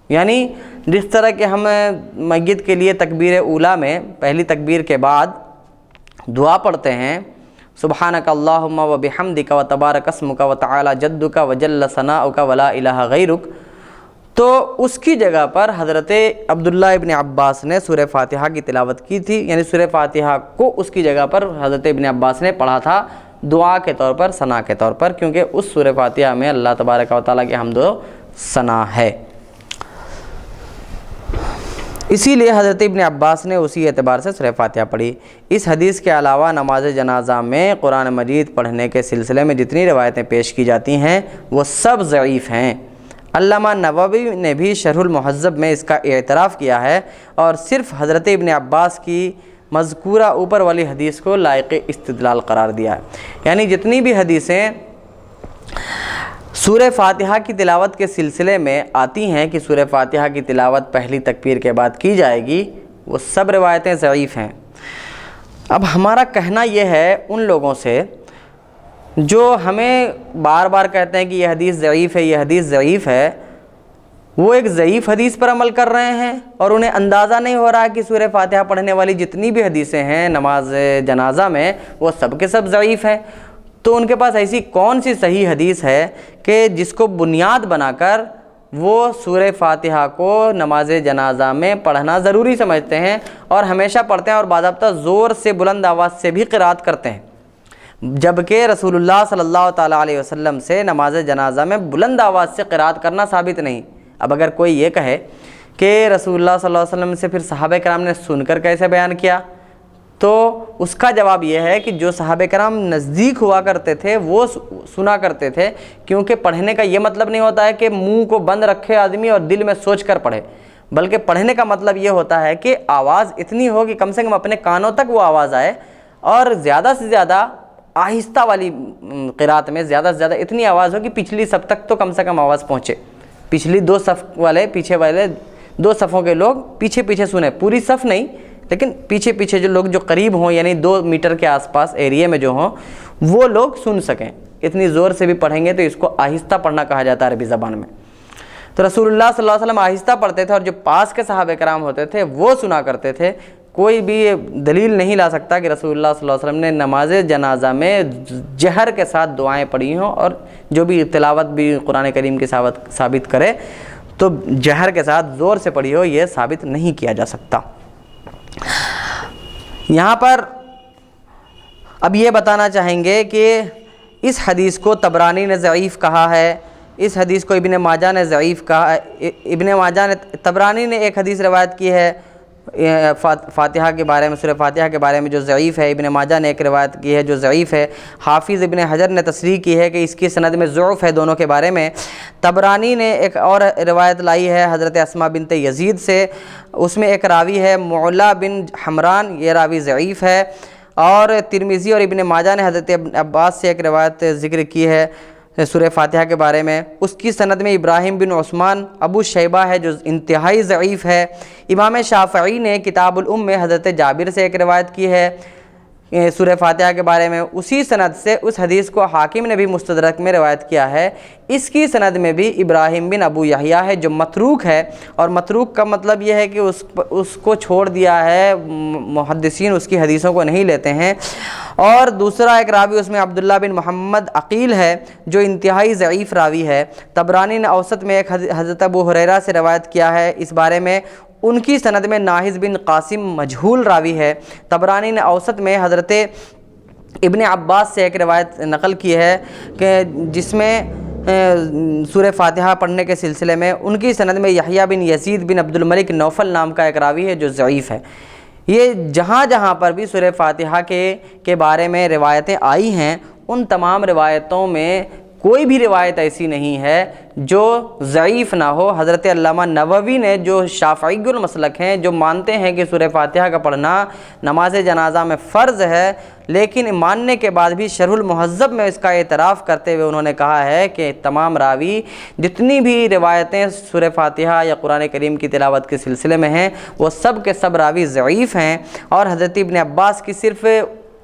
یعنی جس طرح کہ ہم میت کے لیے تکبیر اولیٰ میں پہلی تکبیر کے بعد دعا پڑھتے ہیں، سبحانک اللہم و بحمدک و تبارک اسمک و تعالی جدک و جل ثناؤک ولا الہ غیرک، تو اس کی جگہ پر حضرت عبداللہ ابن عباس نے سورہ فاتحہ کی تلاوت کی تھی، یعنی سورہ فاتحہ کو اس کی جگہ پر حضرت ابن عباس نے پڑھا تھا دعا کے طور پر، ثنا کے طور پر، کیونکہ اس سورہ فاتحہ میں اللہ تبارک و تعالیٰ کی حمد و ثنا ہے۔ اسی لیے حضرت ابن عباس نے اسی اعتبار سے سورہ فاتحہ پڑھی۔ اس حدیث کے علاوہ نماز جنازہ میں قرآن مجید پڑھنے کے سلسلے میں جتنی روایتیں پیش کی جاتی ہیں وہ سب ضعیف ہیں۔ علامہ نووی نے بھی شرح المہذب میں اس کا اعتراف کیا ہے اور صرف حضرت ابن عباس کی مذکورہ اوپر والی حدیث کو لائق استدلال قرار دیا ہے۔ یعنی جتنی بھی حدیثیں سورہ فاتحہ کی تلاوت کے سلسلے میں آتی ہیں کہ سورہ فاتحہ کی تلاوت پہلی تکبیر کے بعد کی جائے گی، وہ سب روایتیں ضعیف ہیں۔ اب ہمارا کہنا یہ ہے ان لوگوں سے جو ہمیں بار بار کہتے ہیں کہ یہ حدیث ضعیف ہے، یہ حدیث ضعیف ہے، وہ ایک ضعیف حدیث پر عمل کر رہے ہیں اور انہیں اندازہ نہیں ہو رہا کہ سورہ فاتحہ پڑھنے والی جتنی بھی حدیثیں ہیں نماز جنازہ میں وہ سب کے سب ضعیف ہیں۔ تو ان کے پاس ایسی کون سی صحیح حدیث ہے کہ جس کو بنیاد بنا کر وہ سورہ فاتحہ کو نماز جنازہ میں پڑھنا ضروری سمجھتے ہیں اور ہمیشہ پڑھتے ہیں اور باضابطہ زور سے بلند آواز سے بھی قرات کرتے ہیں، جبکہ رسول اللہ صلی اللہ تعالیٰ علیہ وسلم سے نماز جنازہ میں بلند آواز سے قرات کرنا ثابت نہیں۔ اب اگر کوئی یہ کہے کہ رسول اللہ صلی اللہ علیہ وسلم سے پھر صحابہ کرام نے سن کر کیسے بیان کیا، تو اس کا جواب یہ ہے کہ جو صحابہ کرام نزدیک ہوا کرتے تھے وہ سنا کرتے تھے، کیونکہ پڑھنے کا یہ مطلب نہیں ہوتا ہے کہ منہ کو بند رکھے آدمی اور دل میں سوچ کر پڑھے، بلکہ پڑھنے کا مطلب یہ ہوتا ہے کہ آواز اتنی ہو کہ کم سے کم اپنے کانوں تک وہ آواز آئے، اور زیادہ سے زیادہ آہستہ والی قرات میں زیادہ سے زیادہ اتنی آواز ہو کہ پچھلی صف تک تو کم سے کم آواز پہنچے، پچھلی دو صف والے، پیچھے والے دو صفوں کے لوگ پیچھے پیچھے سنیں، پوری صف نہیں لیکن پیچھے پیچھے جو لوگ جو قریب ہوں، یعنی 2 میٹر کے آس پاس ایریے میں جو ہوں وہ لوگ سن سکیں۔ اتنی زور سے بھی پڑھیں گے تو اس کو آہستہ پڑھنا کہا جاتا ہے عربی زبان میں۔ تو رسول اللہ صلی اللہ علیہ وسلم آہستہ پڑھتے تھے اور جو پاس کے صحابہ کرام ہوتے تھے وہ سنا کرتے تھے۔ کوئی بھی دلیل نہیں لا سکتا کہ رسول اللہ صلی اللہ علیہ وسلم نے نماز جنازہ میں جہر کے ساتھ دعائیں پڑھی ہوں، اور جو بھی تلاوت بھی قرآن کریم کی ثابت کرے تو جہر کے ساتھ زور سے پڑھی ہو، یہ ثابت نہیں کیا جا سکتا۔ یہاں پر اب یہ بتانا چاہیں گے کہ اس حدیث کو طبرانی نے ضعیف کہا ہے، اس حدیث کو ابن ماجہ نے ضعیف کہا ہے۔ طبرانی نے ایک حدیث روایت کی ہے فاتحہ کے بارے میں، سورہ فاتحہ کے بارے میں، جو ضعیف ہے۔ ابن ماجہ نے ایک روایت کی ہے جو ضعیف ہے۔ حافظ ابن حجر نے تصریح کی ہے کہ اس کی سند میں ضعف ہے دونوں کے بارے میں۔ طبرانی نے ایک اور روایت لائی ہے حضرت اسماء بنت یزید سے، اس میں ایک راوی ہے معلا بن حمران، یہ راوی ضعیف ہے۔ اور ترمذی اور ابن ماجہ نے حضرت عباس سے ایک روایت ذکر کی ہے سورہ فاتحہ کے بارے میں، اس کی سند میں ابراہیم بن عثمان ابو شیبہ ہے جو انتہائی ضعیف ہے۔ امام شافعی نے کتاب الام میں حضرت جابر سے ایک روایت کی ہے سورہ فاتحہ کے بارے میں، اسی سند سے اس حدیث کو حاکم نے بھی مستدرک میں روایت کیا ہے۔ اس کی سند میں بھی ابراہیم بن ابو یحییٰ ہے جو متروک ہے، اور متروک کا مطلب یہ ہے کہ اس کو چھوڑ دیا ہے، محدثین اس کی حدیثوں کو نہیں لیتے ہیں۔ اور دوسرا ایک راوی اس میں عبداللہ بن محمد عقیل ہے جو انتہائی ضعیف راوی ہے۔ طبرانی نے اوسط میں ایک حضرت ابو ہریرہ سے روایت کیا ہے اس بارے میں، ان کی سند میں ناہز بن قاسم مجہول راوی ہے۔ طبرانی نے اوسط میں حضرت ابن عباس سے ایک روایت نقل کی ہے کہ جس میں سورہ فاتحہ پڑھنے کے سلسلے میں ان کی سند میں یحییٰ بن یزید بن عبد الملک نوفل نام کا ایک راوی ہے جو ضعیف ہے۔ یہ جہاں جہاں پر بھی سورہ فاتحہ کے بارے میں روایتیں آئی ہیں، ان تمام روایتوں میں کوئی بھی روایت ایسی نہیں ہے جو ضعیف نہ ہو۔ حضرت علامہ نووی نے جو شافعی المسلک ہیں، جو مانتے ہیں کہ سورہ فاتحہ کا پڑھنا نماز جنازہ میں فرض ہے، لیکن ماننے کے بعد بھی شرح المہذب میں اس کا اعتراف کرتے ہوئے انہوں نے کہا ہے کہ تمام راوی جتنی بھی روایتیں سورہ فاتحہ یا قرآن کریم کی تلاوت کے سلسلے میں ہیں وہ سب کے سب راوی ضعیف ہیں۔ اور حضرت ابن عباس کی صرف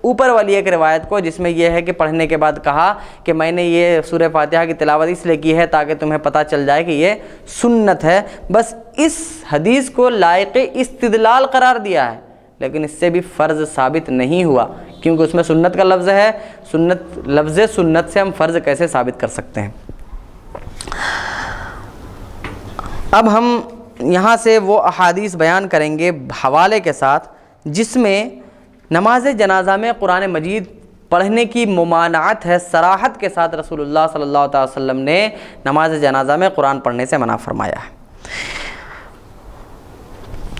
اوپر والی ایک روایت کو جس میں یہ ہے کہ پڑھنے کے بعد کہا کہ میں نے یہ سورہ فاتحہ کی تلاوت اس لیے کی ہے تاکہ تمہیں پتہ چل جائے کہ یہ سنت ہے، بس اس حدیث کو لائق استدلال قرار دیا ہے، لیکن اس سے بھی فرض ثابت نہیں ہوا کیونکہ اس میں سنت کا لفظ ہے۔ لفظ سنت سے ہم فرض کیسے ثابت کر سکتے ہیں؟ اب ہم یہاں سے وہ احادیث بیان کریں گے حوالے کے ساتھ جس میں نماز جنازہ میں قرآن مجید پڑھنے کی ممانعت ہے، صراحت کے ساتھ رسول اللہ صلی اللہ علیہ وسلم نے نماز جنازہ میں قرآن پڑھنے سے منع فرمایا ہے۔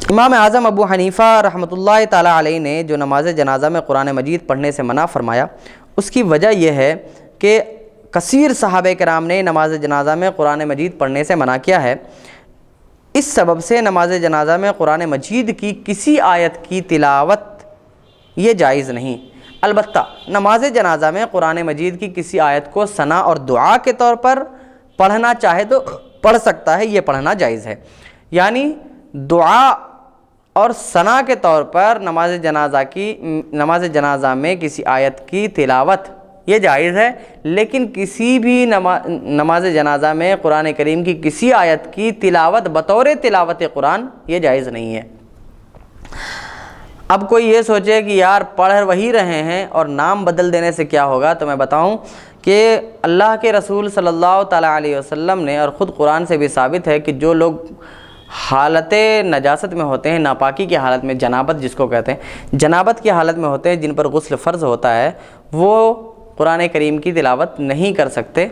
امام اعظم ابو حنیفہ رحمۃ اللہ تعالیٰ علیہ نے جو نماز جنازہ میں قرآن مجید پڑھنے سے منع فرمایا، اس کی وجہ یہ ہے کہ کثیر صحابہ کرام نے نماز جنازہ میں قرآن مجید پڑھنے سے منع کیا ہے۔ اس سبب سے نماز جنازہ میں قرآن مجید کی کسی آیت کی تلاوت یہ جائز نہیں۔ البتہ نماز جنازہ میں قرآن مجید کی کسی آیت کو ثنا اور دعا کے طور پر پڑھنا چاہے تو پڑھ سکتا ہے، یہ پڑھنا جائز ہے۔ یعنی دعا اور ثنا کے طور پر نماز جنازہ میں کسی آیت کی تلاوت یہ جائز ہے، لیکن کسی بھی نماز جنازہ میں قرآن کریم کی کسی آیت کی تلاوت بطور تلاوت قرآن یہ جائز نہیں ہے۔ اب کوئی یہ سوچے کہ یار پڑھ وہی رہے ہیں اور نام بدل دینے سے کیا ہوگا، تو میں بتاؤں کہ اللہ کے رسول صلی اللہ تعالیٰ علیہ وسلم نے، اور خود قرآن سے بھی ثابت ہے کہ جو لوگ حالت نجاست میں ہوتے ہیں، ناپاکی کی حالت میں، جنابت جس کو کہتے ہیں، جنابت کی حالت میں ہوتے ہیں، جن پر غسل فرض ہوتا ہے، وہ قرآن کریم کی تلاوت نہیں کر سکتے۔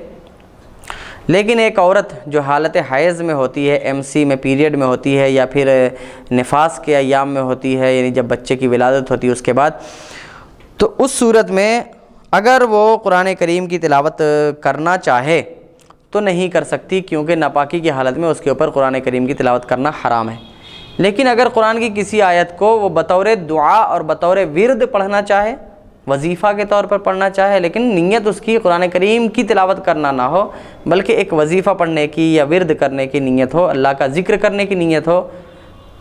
لیکن ایک عورت جو حالت حیض میں ہوتی ہے، MC میں پیریڈ میں ہوتی ہے، یا پھر نفاس کے ایام میں ہوتی ہے، یعنی جب بچے کی ولادت ہوتی ہے اس کے بعد، تو اس صورت میں اگر وہ قرآن کریم کی تلاوت کرنا چاہے تو نہیں کر سکتی، کیونکہ ناپاکی کی حالت میں اس کے اوپر قرآن کریم کی تلاوت کرنا حرام ہے۔ لیکن اگر قرآن کی کسی آیت کو وہ بطور دعا اور بطور ورد پڑھنا چاہے، وظیفہ کے طور پر پڑھنا چاہے، لیکن نیت اس کی قرآن کریم کی تلاوت کرنا نہ ہو بلکہ ایک وظیفہ پڑھنے کی یا ورد کرنے کی نیت ہو، اللہ کا ذکر کرنے کی نیت ہو،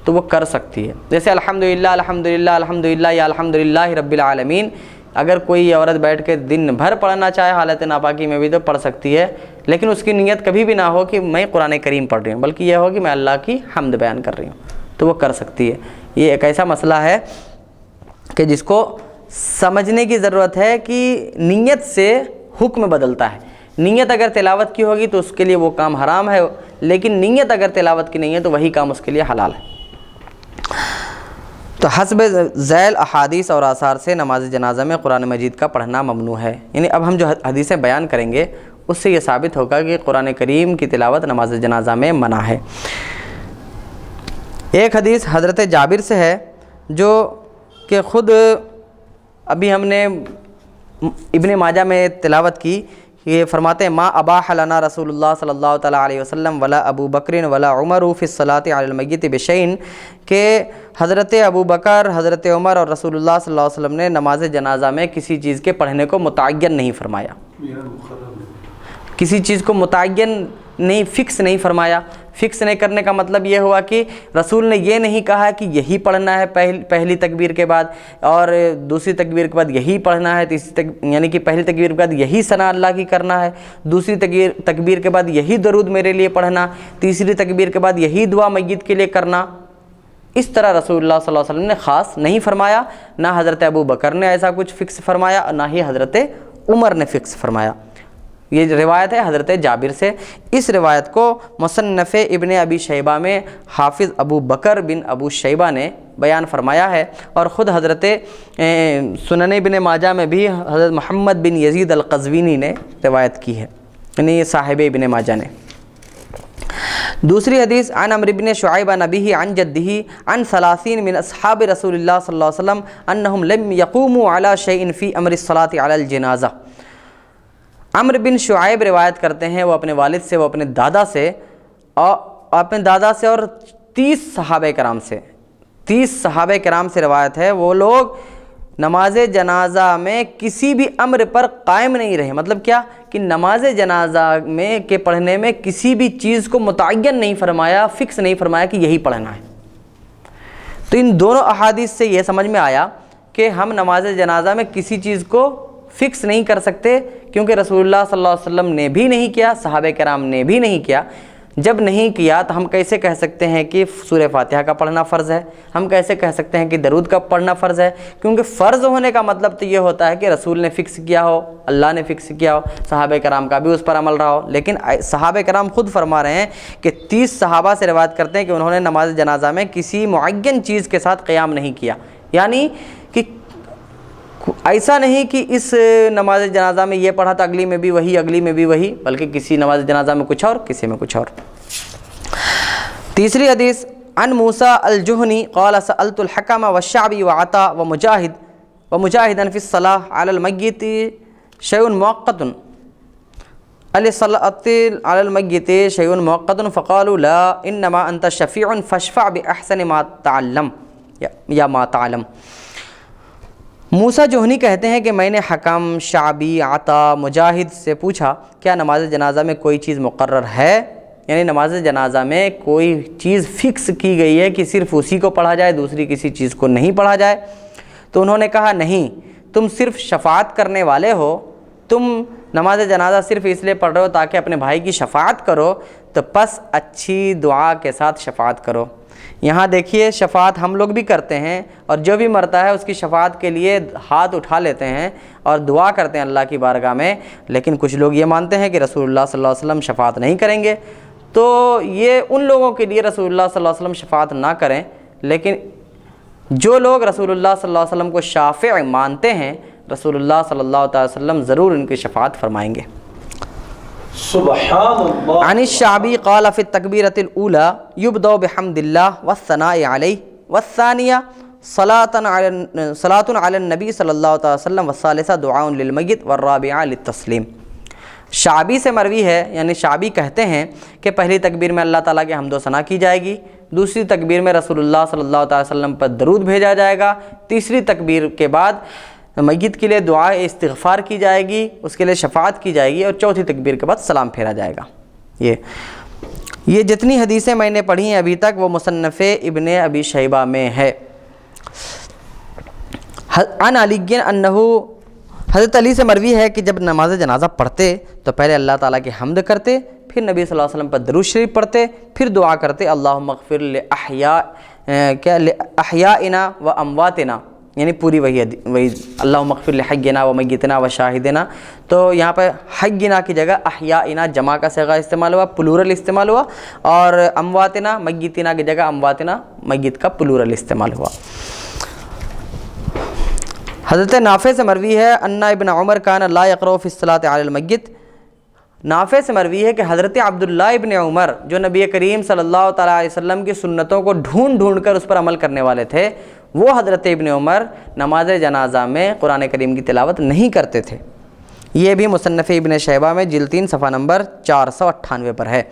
تو وہ کر سکتی ہے۔ جیسے الحمدللہ الحمدللہ الحمدللہ یا الحمدللہ رب العالمین، اگر کوئی عورت بیٹھ کے دن بھر پڑھنا چاہے حالت ناپاکی میں بھی تو پڑھ سکتی ہے، لیکن اس کی نیت کبھی بھی نہ ہو کہ میں قرآن کریم پڑھ رہی ہوں، بلکہ یہ ہو کہ میں اللہ کی حمد بیان کر رہی ہوں، تو وہ کر سکتی ہے۔ یہ ایک ایسا مسئلہ ہے کہ جس کو سمجھنے کی ضرورت ہے کہ نیت سے حکم بدلتا ہے۔ نیت اگر تلاوت کی ہوگی تو اس کے لیے وہ کام حرام ہے، لیکن نیت اگر تلاوت کی نہیں ہے تو وہی کام اس کے لیے حلال ہے۔ تو حسب ذیل احادیث اور آثار سے نماز جنازہ میں قرآن مجید کا پڑھنا ممنوع ہے۔ یعنی اب ہم جو حدیثیں بیان کریں گے اس سے یہ ثابت ہوگا کہ قرآن کریم کی تلاوت نماز جنازہ میں منع ہے۔ ایک حدیث حضرت جابر سے ہے جو کہ خود ابھی ہم نے ابن ماجہ میں تلاوت کی، یہ فرماتے ہیں ما اباح لنا رسول اللہ صلی اللہ تعالیٰ علیہ وسلم ولا ابو بکر ولا عمر فی الصلاۃ علی المیت بشیء، کہ حضرت ابو بکر، حضرت عمر اور رسول اللہ صلی اللہ علیہ وسلم نے نماز جنازہ میں کسی چیز کے پڑھنے کو متعین نہیں فرمایا، کسی چیز کو متعین نہیں، فکس نہیں فرمایا۔ فکس نہیں کرنے کا مطلب یہ ہوا کہ رسول نے یہ نہیں کہا کہ یہی پڑھنا ہے پہلی تکبیر کے بعد، اور دوسری تکبیر کے بعد یہی پڑھنا ہے، یعنی کہ پہلی تکبیر کے بعد یہی ثنا اللہ کی کرنا ہے، دوسری تکبیر کے بعد یہی درود میرے لیے پڑھنا، تیسری تکبیر کے بعد یہی دعا میت کے لیے کرنا۔ اس طرح رسول اللہ صلی اللہ علیہ وسلم نے خاص نہیں فرمایا، نہ حضرت ابو بکر نے ایسا کچھ فکس فرمایا، اور نہ ہی حضرت عمر نے فکس فرمایا۔ یہ روایت ہے حضرت جابر سے۔ اس روایت کو مصنف ابن ابی شیبہ میں حافظ ابو بکر بن ابو شیبہ نے بیان فرمایا ہے، اور خود حضرت سنن ابن ماجہ میں بھی حضرت محمد بن یزید القزوینی نے روایت کی ہے، یعنی صاحب ابن ماجہ نے۔ دوسری حدیث عن عمرو بن شعیب عن ابیہ عن جدہ عن 30 من اصحاب رسول اللہ صلی اللہ علیہ وسلم انہم لم یقوموا علی شیء فی امر الصلاۃ علی الجنازہ۔ عمرو بن شعیب روایت کرتے ہیں، وہ اپنے والد سے، وہ اپنے دادا سے، اور 30 صحابہ کرام سے، 30 صحابہ کرام سے روایت ہے، وہ لوگ نماز جنازہ میں کسی بھی امر پر قائم نہیں رہے۔ مطلب کیا کہ نماز جنازہ میں کے پڑھنے میں کسی بھی چیز کو متعین نہیں فرمایا، فکس نہیں فرمایا کہ یہی پڑھنا ہے۔ تو ان دونوں احادیث سے یہ سمجھ میں آیا کہ ہم نماز جنازہ میں کسی چیز کو فکس نہیں کر سکتے، کیونکہ رسول اللہ صلی اللہ علیہ وسلم نے بھی نہیں کیا، صحابہ کرام نے بھی نہیں کیا۔ جب نہیں کیا تو ہم کیسے کہہ سکتے ہیں کہ سورہ فاتحہ کا پڑھنا فرض ہے؟ ہم کیسے کہہ سکتے ہیں کہ درود کا پڑھنا فرض ہے؟ کیونکہ فرض ہونے کا مطلب تو یہ ہوتا ہے کہ رسول نے فکس کیا ہو، اللہ نے فکس کیا ہو، صحابہ کرام کا بھی اس پر عمل رہا ہو۔ لیکن صحابہ کرام خود فرما رہے ہیں کہ 30 صحابہ سے روایت کرتے ہیں کہ انہوں نے نماز جنازہ میں کسی معین چیز کے ساتھ قیام نہیں کیا، یعنی کہ ایسا نہیں کہ اس نماز جنازہ میں یہ پڑھا تھا اگلی میں بھی وہی، اگلی میں بھی وہی، بلکہ کسی نماز جنازہ میں کچھ اور، کسی میں کچھ اور۔ تیسری حدیث عن موسیٰ الجہنی قال سألت الحکم والشعبی وعطا ومجاہدا فی الصلاة علی المیت شیء مؤقت الصلاة علی المیت شیء مؤقت فقالوا لا انما انت شفیع فاشفع باحسن ما تعلم یا ما تعلم۔ موسیٰ جوہنی کہتے ہیں کہ میں نے حکم، شعبی، عطا، مجاہد سے پوچھا کیا نماز جنازہ میں کوئی چیز مقرر ہے، یعنی نماز جنازہ میں کوئی چیز فکس کی گئی ہے کہ صرف اسی کو پڑھا جائے، دوسری کسی چیز کو نہیں پڑھا جائے؟ تو انہوں نے کہا نہیں، تم صرف شفاعت کرنے والے ہو، تم نماز جنازہ صرف اس لیے پڑھ رہے ہو تاکہ اپنے بھائی کی شفاعت کرو، تو پس اچھی دعا کے ساتھ شفاعت کرو۔ یہاں دیکھیے شفاعت ہم لوگ بھی کرتے ہیں، اور جو بھی مرتا ہے اس کی شفاعت کے لیے ہاتھ اٹھا لیتے ہیں اور دعا کرتے ہیں اللہ کی بارگاہ میں، لیکن کچھ لوگ یہ مانتے ہیں کہ رسول اللہ صلی اللہ علیہ وسلم شفاعت نہیں کریں گے، تو یہ ان لوگوں کے لیے رسول اللہ صلی اللہ علیہ وسلم شفاعت نہ کریں، لیکن جو لوگ رسول اللہ صلی اللہ علیہ وسلم کو شافع مانتے ہیں، رسول اللہ صلی اللہ علیہ وسلم ضرور ان کی شفاعت فرمائیں گے۔ سبحان اللہ۔ عن الشعبی قال فی التکبیرۃ الاولی یبدأ بحمد اللہ والثناء علیہ والثانیہ صلاۃ علی النبی صلی اللہ علیہ وسلم والثالثہ دعاء للمیت والرابعہ للتسلیم۔ شعبی سے مروی ہے، یعنی شعبی کہتے ہیں کہ پہلی تکبیر میں اللہ تعالیٰ کی حمد و ثنا کی جائے گی، دوسری تکبیر میں رسول اللہ صلی اللہ علیہ وسلم پر درود بھیجا جائے گا، تیسری تکبیر کے بعد میت کے لیے دعا استغفار کی جائے گی، اس کے لیے شفاعت کی جائے گی، اور چوتھی تکبیر کے بعد سلام پھیرا جائے گا۔ یہ جتنی حدیثیں میں نے پڑھی ہیں ابھی تک وہ مصنف ابن ابی شیبہ میں ہے۔ عن علی انہ حضرت علی سے مروی ہے کہ جب نماز جنازہ پڑھتے تو پہلے اللہ تعالیٰ کی حمد کرتے، پھر نبی صلی اللہ علیہ وسلم پر درود شریف پڑھتے، پھر دعا کرتے اللہم اغفر لأحیائنا و امواتنا، یعنی پوری وہی اللہم اغفر لحینا و میتنا و شاہدنا. تو یہاں پہ حینا کی جگہ احیائنا جمع کا صیغہ استعمال ہوا، پلورل استعمال ہوا، اور امواتنا میتنا کی جگہ امواتنا میت کا پلورل استعمال ہوا. حضرت نافع سے مروی ہے ان ابن عمر کان لا یقرأ فی الصلاۃ علی المیت. نافع سے مروی ہے کہ حضرت عبداللہ ابن عمر جو نبی کریم صلی اللہ تعالیٰ علیہ وسلم کی سنتوں کو ڈھونڈ ڈھونڈ کر اس پر عمل کرنے والے تھے، وہ حضرت ابن عمر نماز جنازہ میں قرآن کریم کی تلاوت نہیں کرتے تھے. یہ بھی مصنف ابن شیبہ میں جلد 3 صفحہ نمبر 498 پر ہے.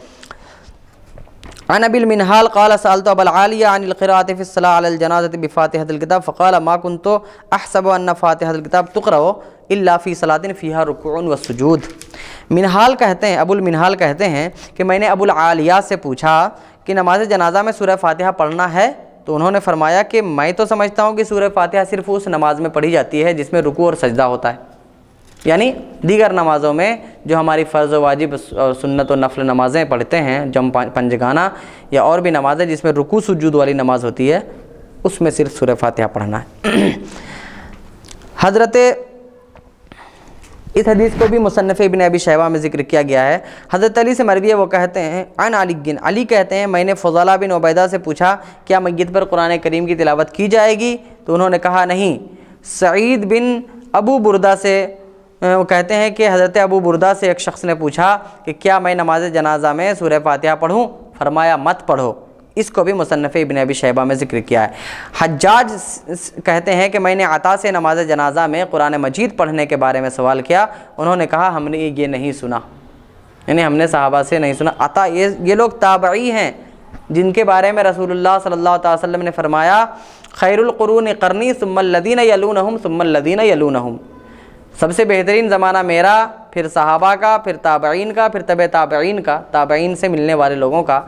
عن ابی المنہال قال سألت ابا العالیہ عن القراءة في الصلاة على الجنازة بفاتحة الكتاب فقال ما كنت احسب ان فاتحة الكتاب تقرأ الا في صلاة فيها ركوع وسجود. منہال کہتے ہیں، ابو المنہال کہتے ہیں کہ میں نے ابو العالیہ سے پوچھا کہ نماز جنازہ میں سورہ فاتحہ پڑھنا ہے، تو انہوں نے فرمایا کہ میں تو سمجھتا ہوں کہ سورہ فاتحہ صرف اس نماز میں پڑھی جاتی ہے جس میں رکوع اور سجدہ ہوتا ہے، یعنی دیگر نمازوں میں جو ہماری فرض و واجب سنت و نفل نمازیں پڑھتے ہیں، جم پنجگانہ یا اور بھی نمازیں جس میں رکوع سجود والی نماز ہوتی ہے، اس میں صرف سورہ فاتحہ پڑھنا ہے. حضرت اس حدیث کو بھی مصنف ابن ابی شیبہ میں ذکر کیا گیا ہے. حضرت علی سے مروی ہے، وہ کہتے ہیں عن علی کہتے ہیں میں نے فضالہ بن عبیدہ سے پوچھا کیا میت پر قرآن کریم کی تلاوت کی جائے گی، تو انہوں نے کہا نہیں. سعید بن ابو بردہ سے وہ کہتے ہیں کہ حضرت ابو بردہ سے ایک شخص نے پوچھا کہ کیا میں نماز جنازہ میں سورہ فاتحہ پڑھوں، فرمایا مت پڑھو. اس کو بھی مصنف ابن ابی شیبہ میں ذکر کیا ہے. حجاج کہتے ہیں کہ میں نے عطا سے نماز جنازہ میں قرآن مجید پڑھنے کے بارے میں سوال کیا، انہوں نے کہا ہم نے یہ نہیں سنا، یعنی ہم نے صحابہ سے نہیں سنا. عطا یہ لوگ تابعی ہیں جن کے بارے میں رسول اللہ صلی اللہ تعالی وسلم نے فرمایا خیر القرون قرنی ثم الذین یلونہم ثم الذین یلونہم، سب سے بہترین زمانہ میرا، پھر صحابہ کا، پھر تابعین کا، پھر تبع تابعین کا، تابعین سے ملنے والے لوگوں کا.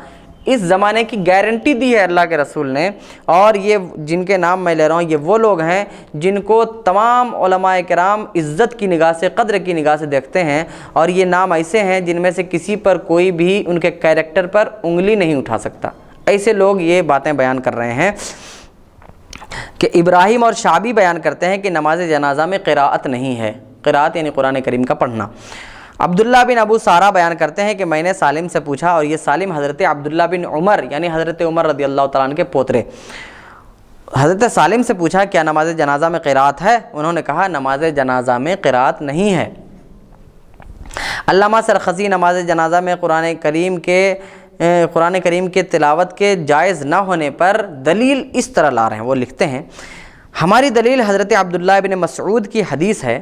اس زمانے کی گارنٹی دی ہے اللہ کے رسول نے، اور یہ جن کے نام میں لے رہا ہوں یہ وہ لوگ ہیں جن کو تمام علماء کرام عزت کی نگاہ سے، قدر کی نگاہ سے دیکھتے ہیں، اور یہ نام ایسے ہیں جن میں سے کسی پر کوئی بھی ان کے کیریکٹر پر انگلی نہیں اٹھا سکتا. ایسے لوگ یہ باتیں بیان کر رہے ہیں کہ ابراہیم اور شعبی بیان کرتے ہیں کہ نماز جنازہ میں قراءت نہیں ہے، قراءت یعنی قرآن کریم کا پڑھنا. عبداللہ بن ابو سارہ بیان کرتے ہیں کہ میں نے سالم سے پوچھا، اور یہ سالم حضرت عبداللہ بن عمر یعنی حضرت عمر رضی اللہ تعالیٰ عنہ کے پوترے، حضرت سالم سے پوچھا کیا نماز جنازہ میں قراءت ہے، انہوں نے کہا نماز جنازہ میں قراءت نہیں ہے. علامہ سرخسی نماز جنازہ میں قرآن کریم کے تلاوت کے جائز نہ ہونے پر دلیل اس طرح لا رہے ہیں. وہ لکھتے ہیں ہماری دلیل حضرت عبداللہ بن مسعود کی حدیث ہے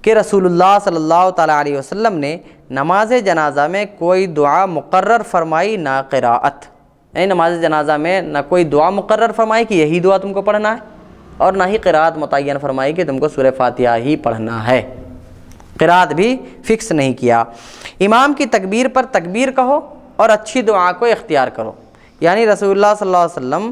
کہ رسول اللہ صلی اللہ تعالیٰ علیہ وسلم نے نماز جنازہ میں کوئی دعا مقرر فرمائی نہ قراءت، یعنی نماز جنازہ میں نہ کوئی دعا مقرر فرمائی کہ یہی دعا تم کو پڑھنا ہے، اور نہ ہی قراءت متعین فرمائی کہ تم کو سورہ فاتحہ ہی پڑھنا ہے. قراءت بھی فکس نہیں کیا. امام کی تکبیر پر تکبیر کہو اور اچھی دعا کو اختیار کرو، یعنی رسول اللہ صلی اللہ علیہ وسلم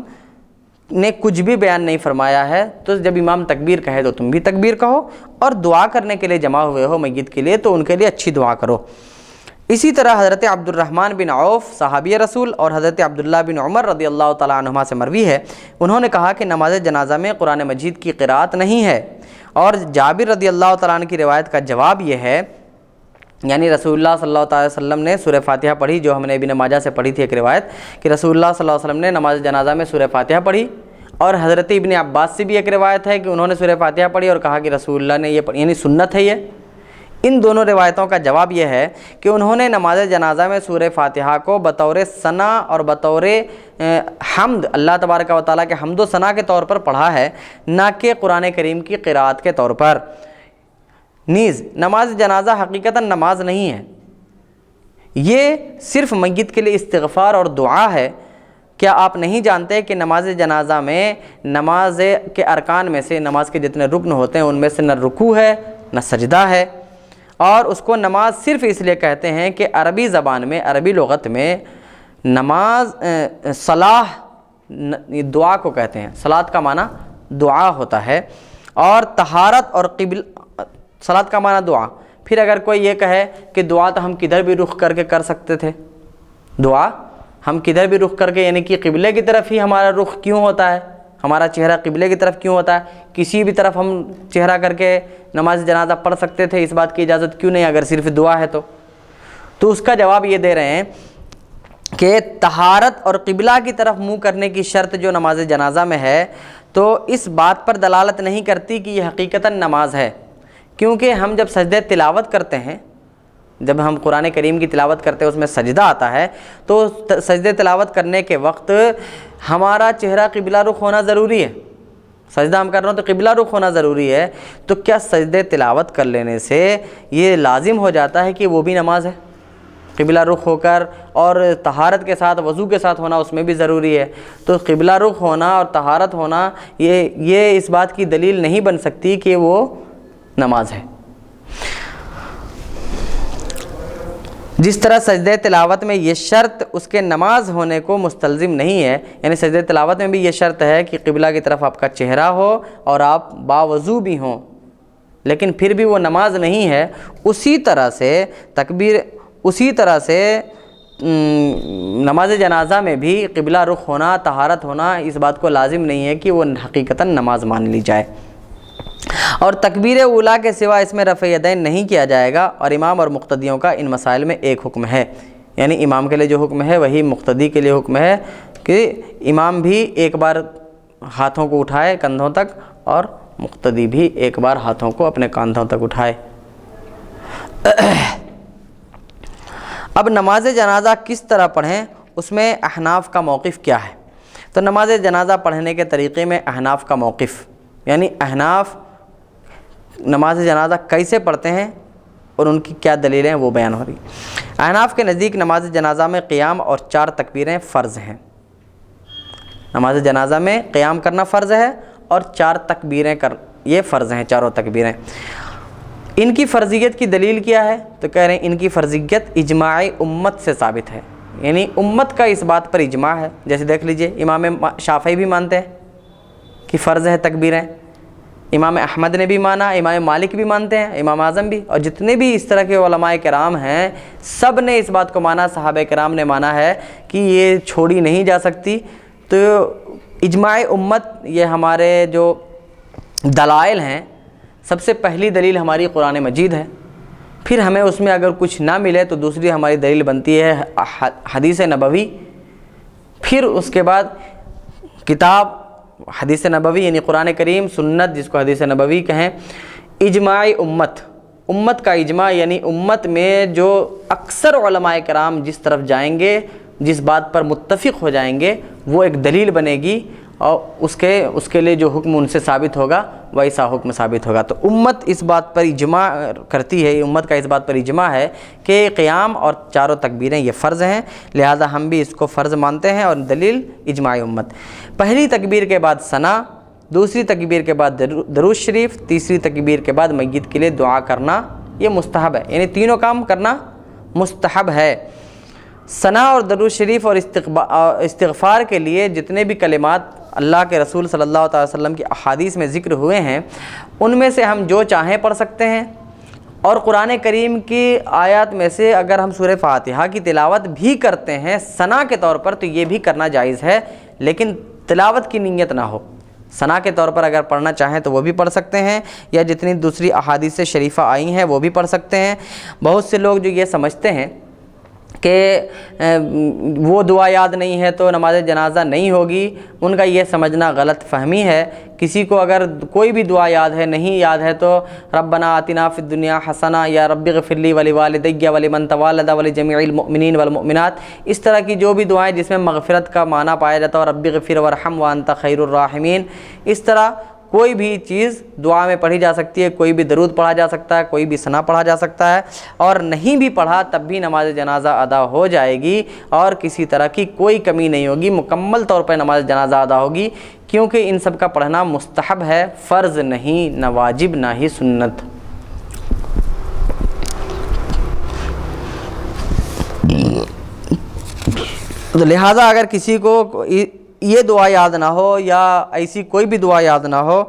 نے کچھ بھی بیان نہیں فرمایا ہے، تو جب امام تکبیر کہے تو تم بھی تکبیر کہو، اور دعا کرنے کے لیے جمع ہوئے ہو میت کے لیے تو ان کے لیے اچھی دعا کرو. اسی طرح حضرت عبد الرحمن بن عوف صحابی رسول اور حضرت عبداللہ بن عمر رضی اللہ تعالیٰ عنہما سے مروی ہے، انہوں نے کہا کہ نماز جنازہ میں قرآن مجید کی قراءت نہیں ہے. اور جابر رضی اللہ تعالیٰ عنہ کی روایت کا جواب یہ ہے، یعنی رسول اللہ صلی اللہ تعالی وسلم نے سورہ فاتحہ پڑھی، جو ہم نے ابن ماجہ سے پڑھی تھی ایک روایت کہ رسول اللہ صلی اللہ علیہ وسلم نے نماز جنازہ میں سورہ فاتحہ پڑھی، اور حضرت ابن عباس سے بھی ایک روایت ہے کہ انہوں نے سورہ فاتحہ پڑھی اور کہا کہ رسول اللہ نے یہ پڑھی، یعنی سنت ہے یہ. ان دونوں روایتوں کا جواب یہ ہے کہ انہوں نے نماز جنازہ میں سورہ فاتحہ کو بطور ثنا اور بطور حمد اللہ تبارک و تعالیٰ کے حمد و ثنا کے طور پر پڑھا ہے، نہ کہ قرآن کریم کی قراءت کے طور پر. نیز نماز جنازہ حقیقتاً نماز نہیں ہے، یہ صرف میت کے لیے استغفار اور دعا ہے. کیا آپ نہیں جانتے کہ نماز جنازہ میں نماز کے ارکان میں سے، نماز کے جتنے رکن ہوتے ہیں ان میں سے نہ رکوع ہے نہ سجدہ ہے، اور اس کو نماز صرف اس لیے کہتے ہیں کہ عربی زبان میں، عربی لغت میں نماز صلاح دعا کو کہتے ہیں. صلاۃ کا معنی دعا ہوتا ہے، اور طہارت اور صلاۃ کا معنی دعا۔ پھر اگر کوئی یہ کہے کہ دعا تو ہم کدھر بھی رخ کر کے کر سکتے تھے، دعا ہم کدھر بھی رخ کر کے، یعنی کہ قبلے کی طرف ہی ہمارا رخ کیوں ہوتا ہے، ہمارا چہرہ قبلے کی طرف کیوں ہوتا ہے، کسی بھی طرف ہم چہرہ کر کے نماز جنازہ پڑھ سکتے تھے، اس بات کی اجازت کیوں نہیں اگر صرف دعا ہے تو اس کا جواب یہ دے رہے ہیں کہ طہارت اور قبلہ کی طرف منہ کرنے کی شرط جو نماز جنازہ میں ہے تو اس بات پر دلالت نہیں کرتی کہ یہ حقیقتاً نماز ہے، کیونکہ ہم جب سجدہ تلاوت کرتے ہیں، جب ہم قرآن کریم کی تلاوت کرتے ہیں اس میں سجدہ آتا ہے، تو سجدہ تلاوت کرنے کے وقت ہمارا چہرہ قبلہ رخ ہونا ضروری ہے، سجدہ ہم کر رہے ہوں تو قبلہ رخ ہونا ضروری ہے، تو کیا سجدہ تلاوت کر لینے سے یہ لازم ہو جاتا ہے کہ وہ بھی نماز ہے؟ قبلہ رخ ہو کر اور طہارت کے ساتھ وضو کے ساتھ ہونا اس میں بھی ضروری ہے، تو قبلہ رخ ہونا اور طہارت ہونا یہ اس بات کی دلیل نہیں بن سکتی کہ وہ نماز ہے۔ جس طرح سجدہ تلاوت میں یہ شرط اس کے نماز ہونے کو مستلزم نہیں ہے، یعنی سجدہ تلاوت میں بھی یہ شرط ہے کہ قبلہ کی طرف آپ کا چہرہ ہو اور آپ باوضو بھی ہوں، لیکن پھر بھی وہ نماز نہیں ہے، اسی طرح سے نماز جنازہ میں بھی قبلہ رخ ہونا، طہارت ہونا اس بات کو لازم نہیں ہے کہ وہ حقیقتاً نماز مان لی جائے۔ اور تکبیر اولیٰ کے سوا اس میں رفع یدین نہیں کیا جائے گا، اور امام اور مقتدیوں کا ان مسائل میں ایک حکم ہے، یعنی امام کے لیے جو حکم ہے وہی مقتدی کے لیے حکم ہے کہ امام بھی ایک بار ہاتھوں کو اٹھائے کندھوں تک اور مقتدی بھی ایک بار ہاتھوں کو اپنے کاندھوں تک اٹھائے۔ اب نماز جنازہ کس طرح پڑھیں، اس میں احناف کا موقف کیا ہے؟ تو نماز جنازہ پڑھنے کے طریقے میں احناف کا موقف، یعنی احناف نماز جنازہ کیسے پڑھتے ہیں اور ان کی کیا دلیلیں وہ بیان ہو رہی۔ احناف کے نزدیک نماز جنازہ میں قیام اور 4 تکبیریں فرض ہیں، نماز جنازہ میں قیام کرنا فرض ہے اور 4 تکبیریں یہ فرض ہیں، چاروں تکبیریں۔ ان کی فرضیت کی دلیل کیا ہے؟ تو کہہ رہے ہیں ان کی فرضیت اجماع امت سے ثابت ہے، یعنی امت کا اس بات پر اجماع ہے۔ جیسے دیکھ لیجئے امام شافعی بھی مانتے ہیں کہ فرض ہے تکبیریں، امام احمد نے بھی مانا، امام مالک بھی مانتے ہیں، امام اعظم بھی، اور جتنے بھی اس طرح کے علماء کرام ہیں سب نے اس بات کو مانا، صحابہ کرام نے مانا ہے کہ یہ چھوڑی نہیں جا سکتی۔ تو اجماع امت یہ ہمارے جو دلائل ہیں، سب سے پہلی دلیل ہماری قرآن مجید ہے، پھر ہمیں اس میں اگر کچھ نہ ملے تو دوسری ہماری دلیل بنتی ہے حدیث نبوی، پھر اس کے بعد کتاب حدیث نبوی یعنی قرآن کریم، سنت جس کو حدیث نبوی کہیں، اجماع امت کا اجماع یعنی امت میں جو اکثر علماء کرام جس طرف جائیں گے، جس بات پر متفق ہو جائیں گے وہ ایک دلیل بنے گی، اور اس کے لیے جو حکم ان سے ثابت ہوگا ویسا حکم ثابت ہوگا۔ تو امت اس بات پر اجماع کرتی ہے، امت کا اس بات پر اجماع ہے کہ قیام اور 4 تکبیریں یہ فرض ہیں، لہذا ہم بھی اس کو فرض مانتے ہیں، اور دلیل اجماع امت۔ پہلی تکبیر کے بعد ثنا، دوسری تکبیر کے بعد درود شریف، تیسری تکبیر کے بعد میت کے لیے دعا کرنا یہ مستحب ہے، یعنی تینوں کام کرنا مستحب ہے۔ ثنا اور درود شریف اور استغفار کے لیے جتنے بھی کلمات اللہ کے رسول صلی اللہ علیہ وسلم کی احادیث میں ذکر ہوئے ہیں ان میں سے ہم جو چاہیں پڑھ سکتے ہیں، اور قرآن کریم کی آیات میں سے اگر ہم سورہ فاتحہ کی تلاوت بھی کرتے ہیں ثنا کے طور پر تو یہ بھی کرنا جائز ہے، لیکن تلاوت کی نیت نہ ہو۔ ثنا کے طور پر اگر پڑھنا چاہیں تو وہ بھی پڑھ سکتے ہیں، یا جتنی دوسری احادیث شریفہ آئی ہیں وہ بھی پڑھ سکتے ہیں۔ بہت سے لوگ جو یہ سمجھتے ہیں کہ وہ دعا یاد نہیں ہے تو نماز جنازہ نہیں ہوگی، ان کا یہ سمجھنا غلط فہمی ہے۔ کسی کو اگر کوئی بھی دعا یاد ہے، نہیں یاد ہے تو ربنا آتنا فی الدنیا حسنہ، یا رب اغفر لی ولوالدی ولمن تولد ولجمیع المؤمنین والمؤمنات، اس طرح کی جو بھی دعائیں جس میں مغفرت کا معنی پایا جاتا ہے، اور رب اغفر وارحم وانت خیر الراحمین، اس طرح کوئی بھی چیز دعا میں پڑھی جا سکتی ہے، کوئی بھی درود پڑھا جا سکتا ہے، کوئی بھی ثنا پڑھا جا سکتا ہے، اور نہیں بھی پڑھا تب بھی نماز جنازہ ادا ہو جائے گی، اور کسی طرح کی کوئی کمی نہیں ہوگی، مکمل طور پر نماز جنازہ ادا ہوگی، کیونکہ ان سب کا پڑھنا مستحب ہے، فرض نہیں، نہ واجب نہ ہی سنت۔ تو لہٰذا اگر کسی کو یہ دعا یاد نہ ہو یا ایسی کوئی بھی دعا یاد نہ ہو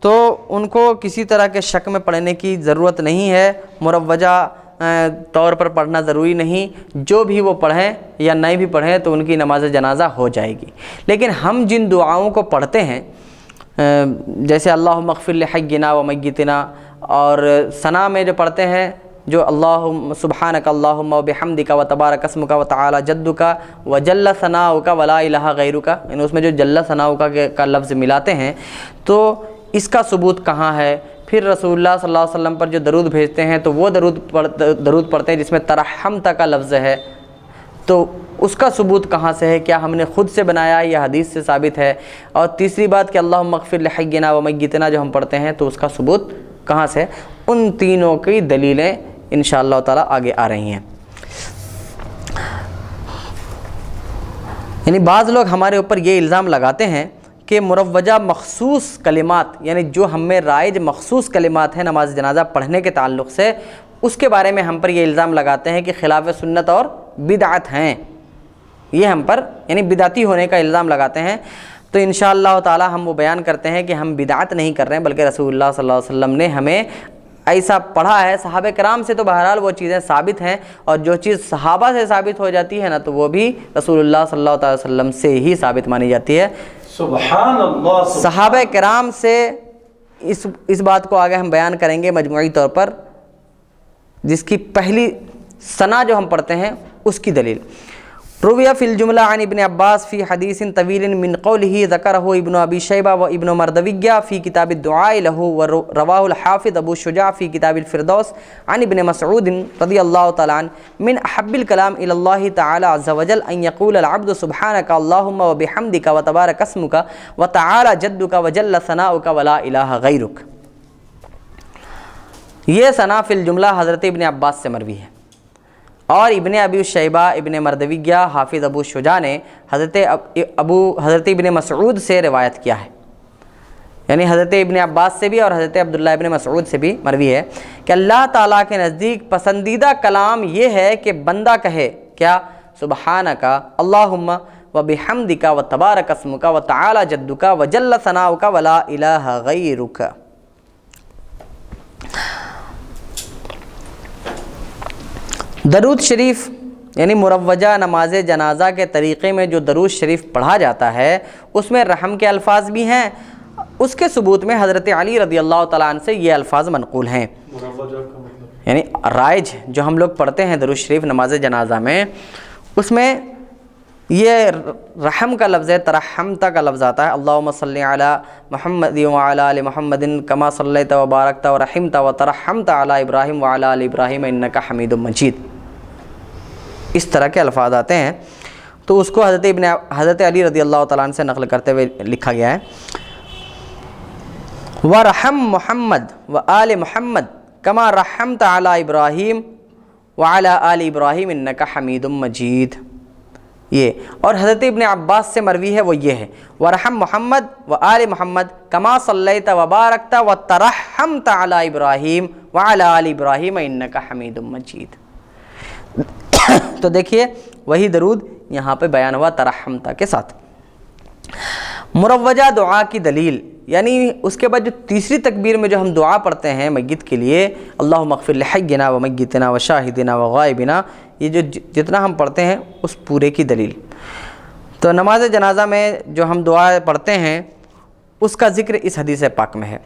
تو ان کو کسی طرح کے شک میں پڑھنے کی ضرورت نہیں ہے، مروجہ طور پر پڑھنا ضروری نہیں، جو بھی وہ پڑھیں یا نہیں بھی پڑھیں تو ان کی نماز جنازہ ہو جائے گی۔ لیکن ہم جن دعاؤں کو پڑھتے ہیں جیسے اللہم اغفر لحینا و میتنا، اور ثنا میں جو پڑھتے ہیں جو اللہم سبحانک اللہم و بحمدک و تبارک اسمک و تعالی جدک و جل ثناؤک ولا الہ غیرک، یعنی اس میں جو جل ثناؤک کا لفظ ملاتے ہیں، تو اس کا ثبوت کہاں ہے؟ پھر رسول اللہ صلی اللہ علیہ وسلم پر جو درود بھیجتے ہیں تو وہ درود پڑھتے ہیں جس میں ترحمت کا لفظ ہے، تو اس کا ثبوت کہاں سے ہے؟ کیا ہم نے خود سے بنایا یا حدیث سے ثابت ہے؟ اور تیسری بات کہ اللہم اغفر لحینا و میتنا جو ہم پڑھتے ہیں تو اس کا ثبوت کہاں سے؟ ان تینوں کی دلیلیں انشاءاللہ تعالی آگے آ رہی ہیں۔ یعنی بعض لوگ ہمارے اوپر یہ الزام لگاتے ہیں کہ مروجہ مخصوص کلمات، یعنی جو ہم میں رائج مخصوص کلمات ہیں نماز جنازہ پڑھنے کے تعلق سے، اس کے بارے میں ہم پر یہ الزام لگاتے ہیں کہ خلاف سنت اور بدعت ہیں، یہ ہم پر یعنی بدعتی ہونے کا الزام لگاتے ہیں۔ تو انشاءاللہ تعالی ہم وہ بیان کرتے ہیں کہ ہم بدعت نہیں کر رہے ہیں، بلکہ رسول اللہ صلی اللہ علیہ وسلم نے ہمیں ایسا پڑھا ہے۔ صحابہ کرام سے تو بہرحال وہ چیزیں ثابت ہیں، اور جو چیز صحابہ سے ثابت ہو جاتی ہے نا تو وہ بھی رسول اللہ صلی اللہ علیہ وسلم سے ہی ثابت مانی جاتی ہے۔ سبحان اللہ، صحابہ کرام سے اس بات کو آگے ہم بیان کریں گے مجموعی طور پر، جس کی پہلی ثنا جو ہم پڑھتے ہیں اس کی دلیل۔ رویہ فی الجملہ عن ابن عباس فی حدیث طویل من قولہ ذکرہ ابن ابی شیبہ و ابن مردویہ فی کتاب الدعاء لہ ورواہ الحافظ ابو شجاع فی کتاب الفردوس عن ابن مسعود رضی اللہ تعالی عنہ من احب الکلام الی اللہ تعالی عز وجل ان یقول العبد سبحانک اللہم و بحمدک و تبارک اسمک و تعالی جدک و جل ثناؤک ولا الہ غیرک۔ یہ ثنا فی الجملہ حضرت ابن عباس سے مروی ہے، اور ابن ابی شیبہ، ابن مردویہ، حافظ ابو شجاع نے حضرت ابن مسعود سے روایت کیا ہے، یعنی حضرت ابن عباس سے بھی اور حضرت عبداللہ ابن مسعود سے بھی مروی ہے کہ اللہ تعالیٰ کے نزدیک پسندیدہ کلام یہ ہے کہ بندہ کہے کیا؟ سبحانک اللہم و بحمدک و تبارک اسمک و تعالی جدک و جل ثناؤک ولا الہ غیرک۔ درود شریف یعنی مروجہ نماز جنازہ کے طریقے میں جو درود شریف پڑھا جاتا ہے اس میں رحم کے الفاظ بھی ہیں، اس کے ثبوت میں حضرت علی رضی اللہ تعالیٰ عنہ سے یہ الفاظ منقول ہیں۔ یعنی رائج جو ہم لوگ پڑھتے ہیں درود شریف نماز جنازہ میں، اس میں یہ رحم کا لفظ ہے، ترحمت کا لفظ آتا ہے، اللہم صلی علی محمد وعلی آل محمد کما صلیت و بارکت و رحمت و ترحمت علی ابراہیم وعلی آل ابراہیم انک حمید مجید، اس طرح کے الفاظ آتے ہیں۔ تو اس کو حضرت علی رضی اللہ تعالیٰ عنہ سے نقل کرتے ہوئے لکھا گیا ہے، وَرَحَمْ محمد وآل محمد کما رحمت علی ابراہیم وعلی آل ابراہیم انک حمید مجید۔ یہ اور حضرت ابن عباس سے مروی ہے وہ یہ ہے، وَرَحَمْ محمد وآل محمد کما صلیت وبارکت وترحمت علی ابراہیم وعلی آل ابراہیم انک حمید مجید۔ تو دیکھیے وہی درود یہاں پہ بیان ہوا ترحمتا کے ساتھ۔ مروجہ دعا کی دلیل، یعنی اس کے بعد جو تیسری تکبیر میں جو ہم دعا پڑھتے ہیں میت کے لیے، اللہم اغفر لحینا و میتنا و شاہدنا و غائبنا، یہ جو جتنا ہم پڑھتے ہیں اس پورے کی دلیل۔ تو نماز جنازہ میں جو ہم دعا پڑھتے ہیں اس کا ذکر اس حدیث پاک میں ہے۔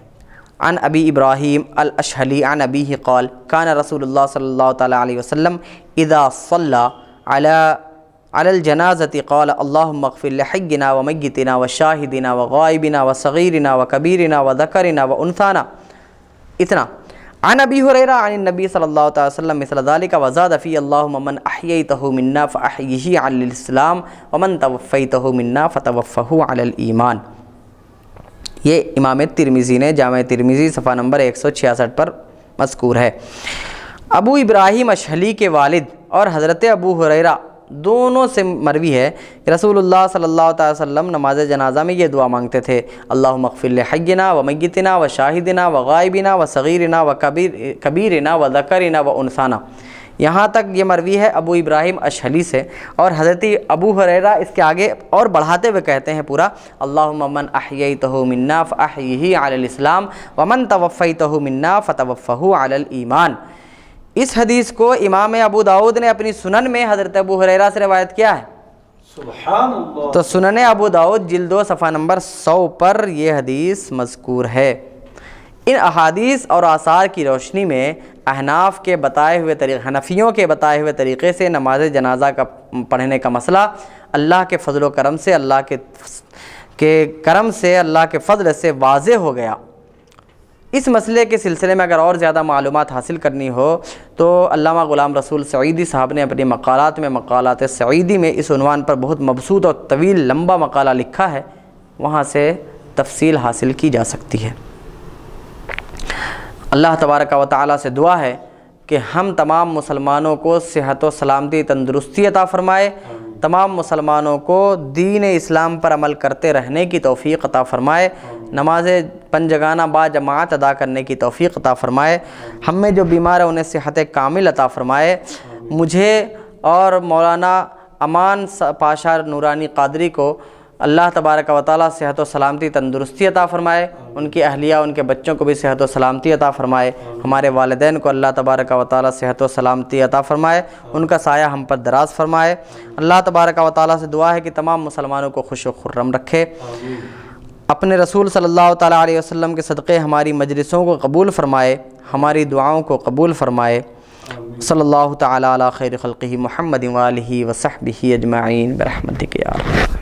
عن ابی ابراہیم الاشہلی عن ابیہ قال کان رسول اللہ صلی اللہ تعالی علیہ وسلم اذا صلی علی الجنازۃ قال اللہم اغفر لحینا و میتنا و شاہدنا و غائبنا و صغیرنا و کبیرنا و ذکرنا و انثانا، اتنا۔ عن ابی ہریرہ عن النبی صلی اللہ تعالی وسلم مثل ذلك وزاد فی اللہم من احییتہ منا فاحیہ علی الاسلام ومن توفیتہ منا فتوفہ علی الایمان۔ یہ امام ترمذی نے جامع ترمذی صفحہ نمبر 166 پر مذکور ہے۔ ابو ابراہیم اشہلی کے والد اور حضرت ابو ہریرہ دونوں سے مروی ہے کہ رسول اللہ صلی اللہ تعالی وسلم نماز جنازہ میں یہ دعا مانگتے تھے، اللہم اغفر لحینا و میتنا و شاہدنا و غائبنا و صغیرنا و کبیرنا و ذکرنا و انثانا۔ یہاں تک یہ مروی ہے ابو ابراہیم اشہلی سے، اور حضرت ابو ہریرہ اس کے آگے اور بڑھاتے ہوئے کہتے ہیں پورا، اللہم من احییتہ منا فاحیہ علی الاسلام ومن توفیتہ منا فتوفہ علی الایمان۔ اس حدیث کو امام ابو داؤد نے اپنی سنن میں حضرت ابو ہریرہ سے روایت کیا ہے۔ سبحان اللہ۔ تو سنن ابو داؤد جلد 2 صفحہ نمبر 100 پر یہ حدیث مذکور ہے۔ ان احادیث اور آثار کی روشنی میں احناف کے بتائے ہوئے طریقے، حنفیوں کے بتائے ہوئے طریقے سے نماز جنازہ کا پڑھنے کا مسئلہ اللہ کے فضل و کرم سے، اللہ کے کرم سے، اللہ کے فضل سے واضح ہو گیا۔ اس مسئلے کے سلسلے میں اگر اور زیادہ معلومات حاصل کرنی ہو تو علامہ غلام رسول سعیدی صاحب نے اپنی مقالات میں، مقالات سعیدی میں اس عنوان پر بہت مبسوط اور طویل لمبا مقالہ لکھا ہے، وہاں سے تفصیل حاصل کی جا سکتی ہے۔ اللہ تبارک و تعالیٰ سے دعا ہے کہ ہم تمام مسلمانوں کو صحت و سلامتی، تندرستی عطا فرمائے، تمام مسلمانوں کو دین اسلام پر عمل کرتے رہنے کی توفیق عطا فرمائے، نماز پنجگانہ با جماعت ادا کرنے کی توفیق عطا فرمائے، ہم میں جو بیمار ہیں انہیں صحت کامل عطا فرمائے، مجھے اور مولانا امان پاشا نورانی قادری کو اللہ تبارک و تعالیٰ صحت و سلامتی، تندرستی عطا فرمائے، ان کی اہلیہ، ان کے بچوں کو بھی صحت و سلامتی عطا فرمائے، ہمارے والدین کو اللہ تبارک و تعالیٰ صحت و سلامتی عطا فرمائے، ان کا سایہ ہم پر دراز فرمائے۔ اللہ تبارک و تعالیٰ سے دعا ہے کہ تمام مسلمانوں کو خوش و خرم رکھے، اپنے رسول صلی اللہ تعالیٰ علیہ وسلم کے صدقے ہماری مجلسوں کو قبول فرمائے، ہماری دعاؤں کو قبول فرمائے۔ صلی اللہ تعالیٰ علی خیر خلقہ محمد وآلہ وصحبہ اجمعین برحمتک یا رب۔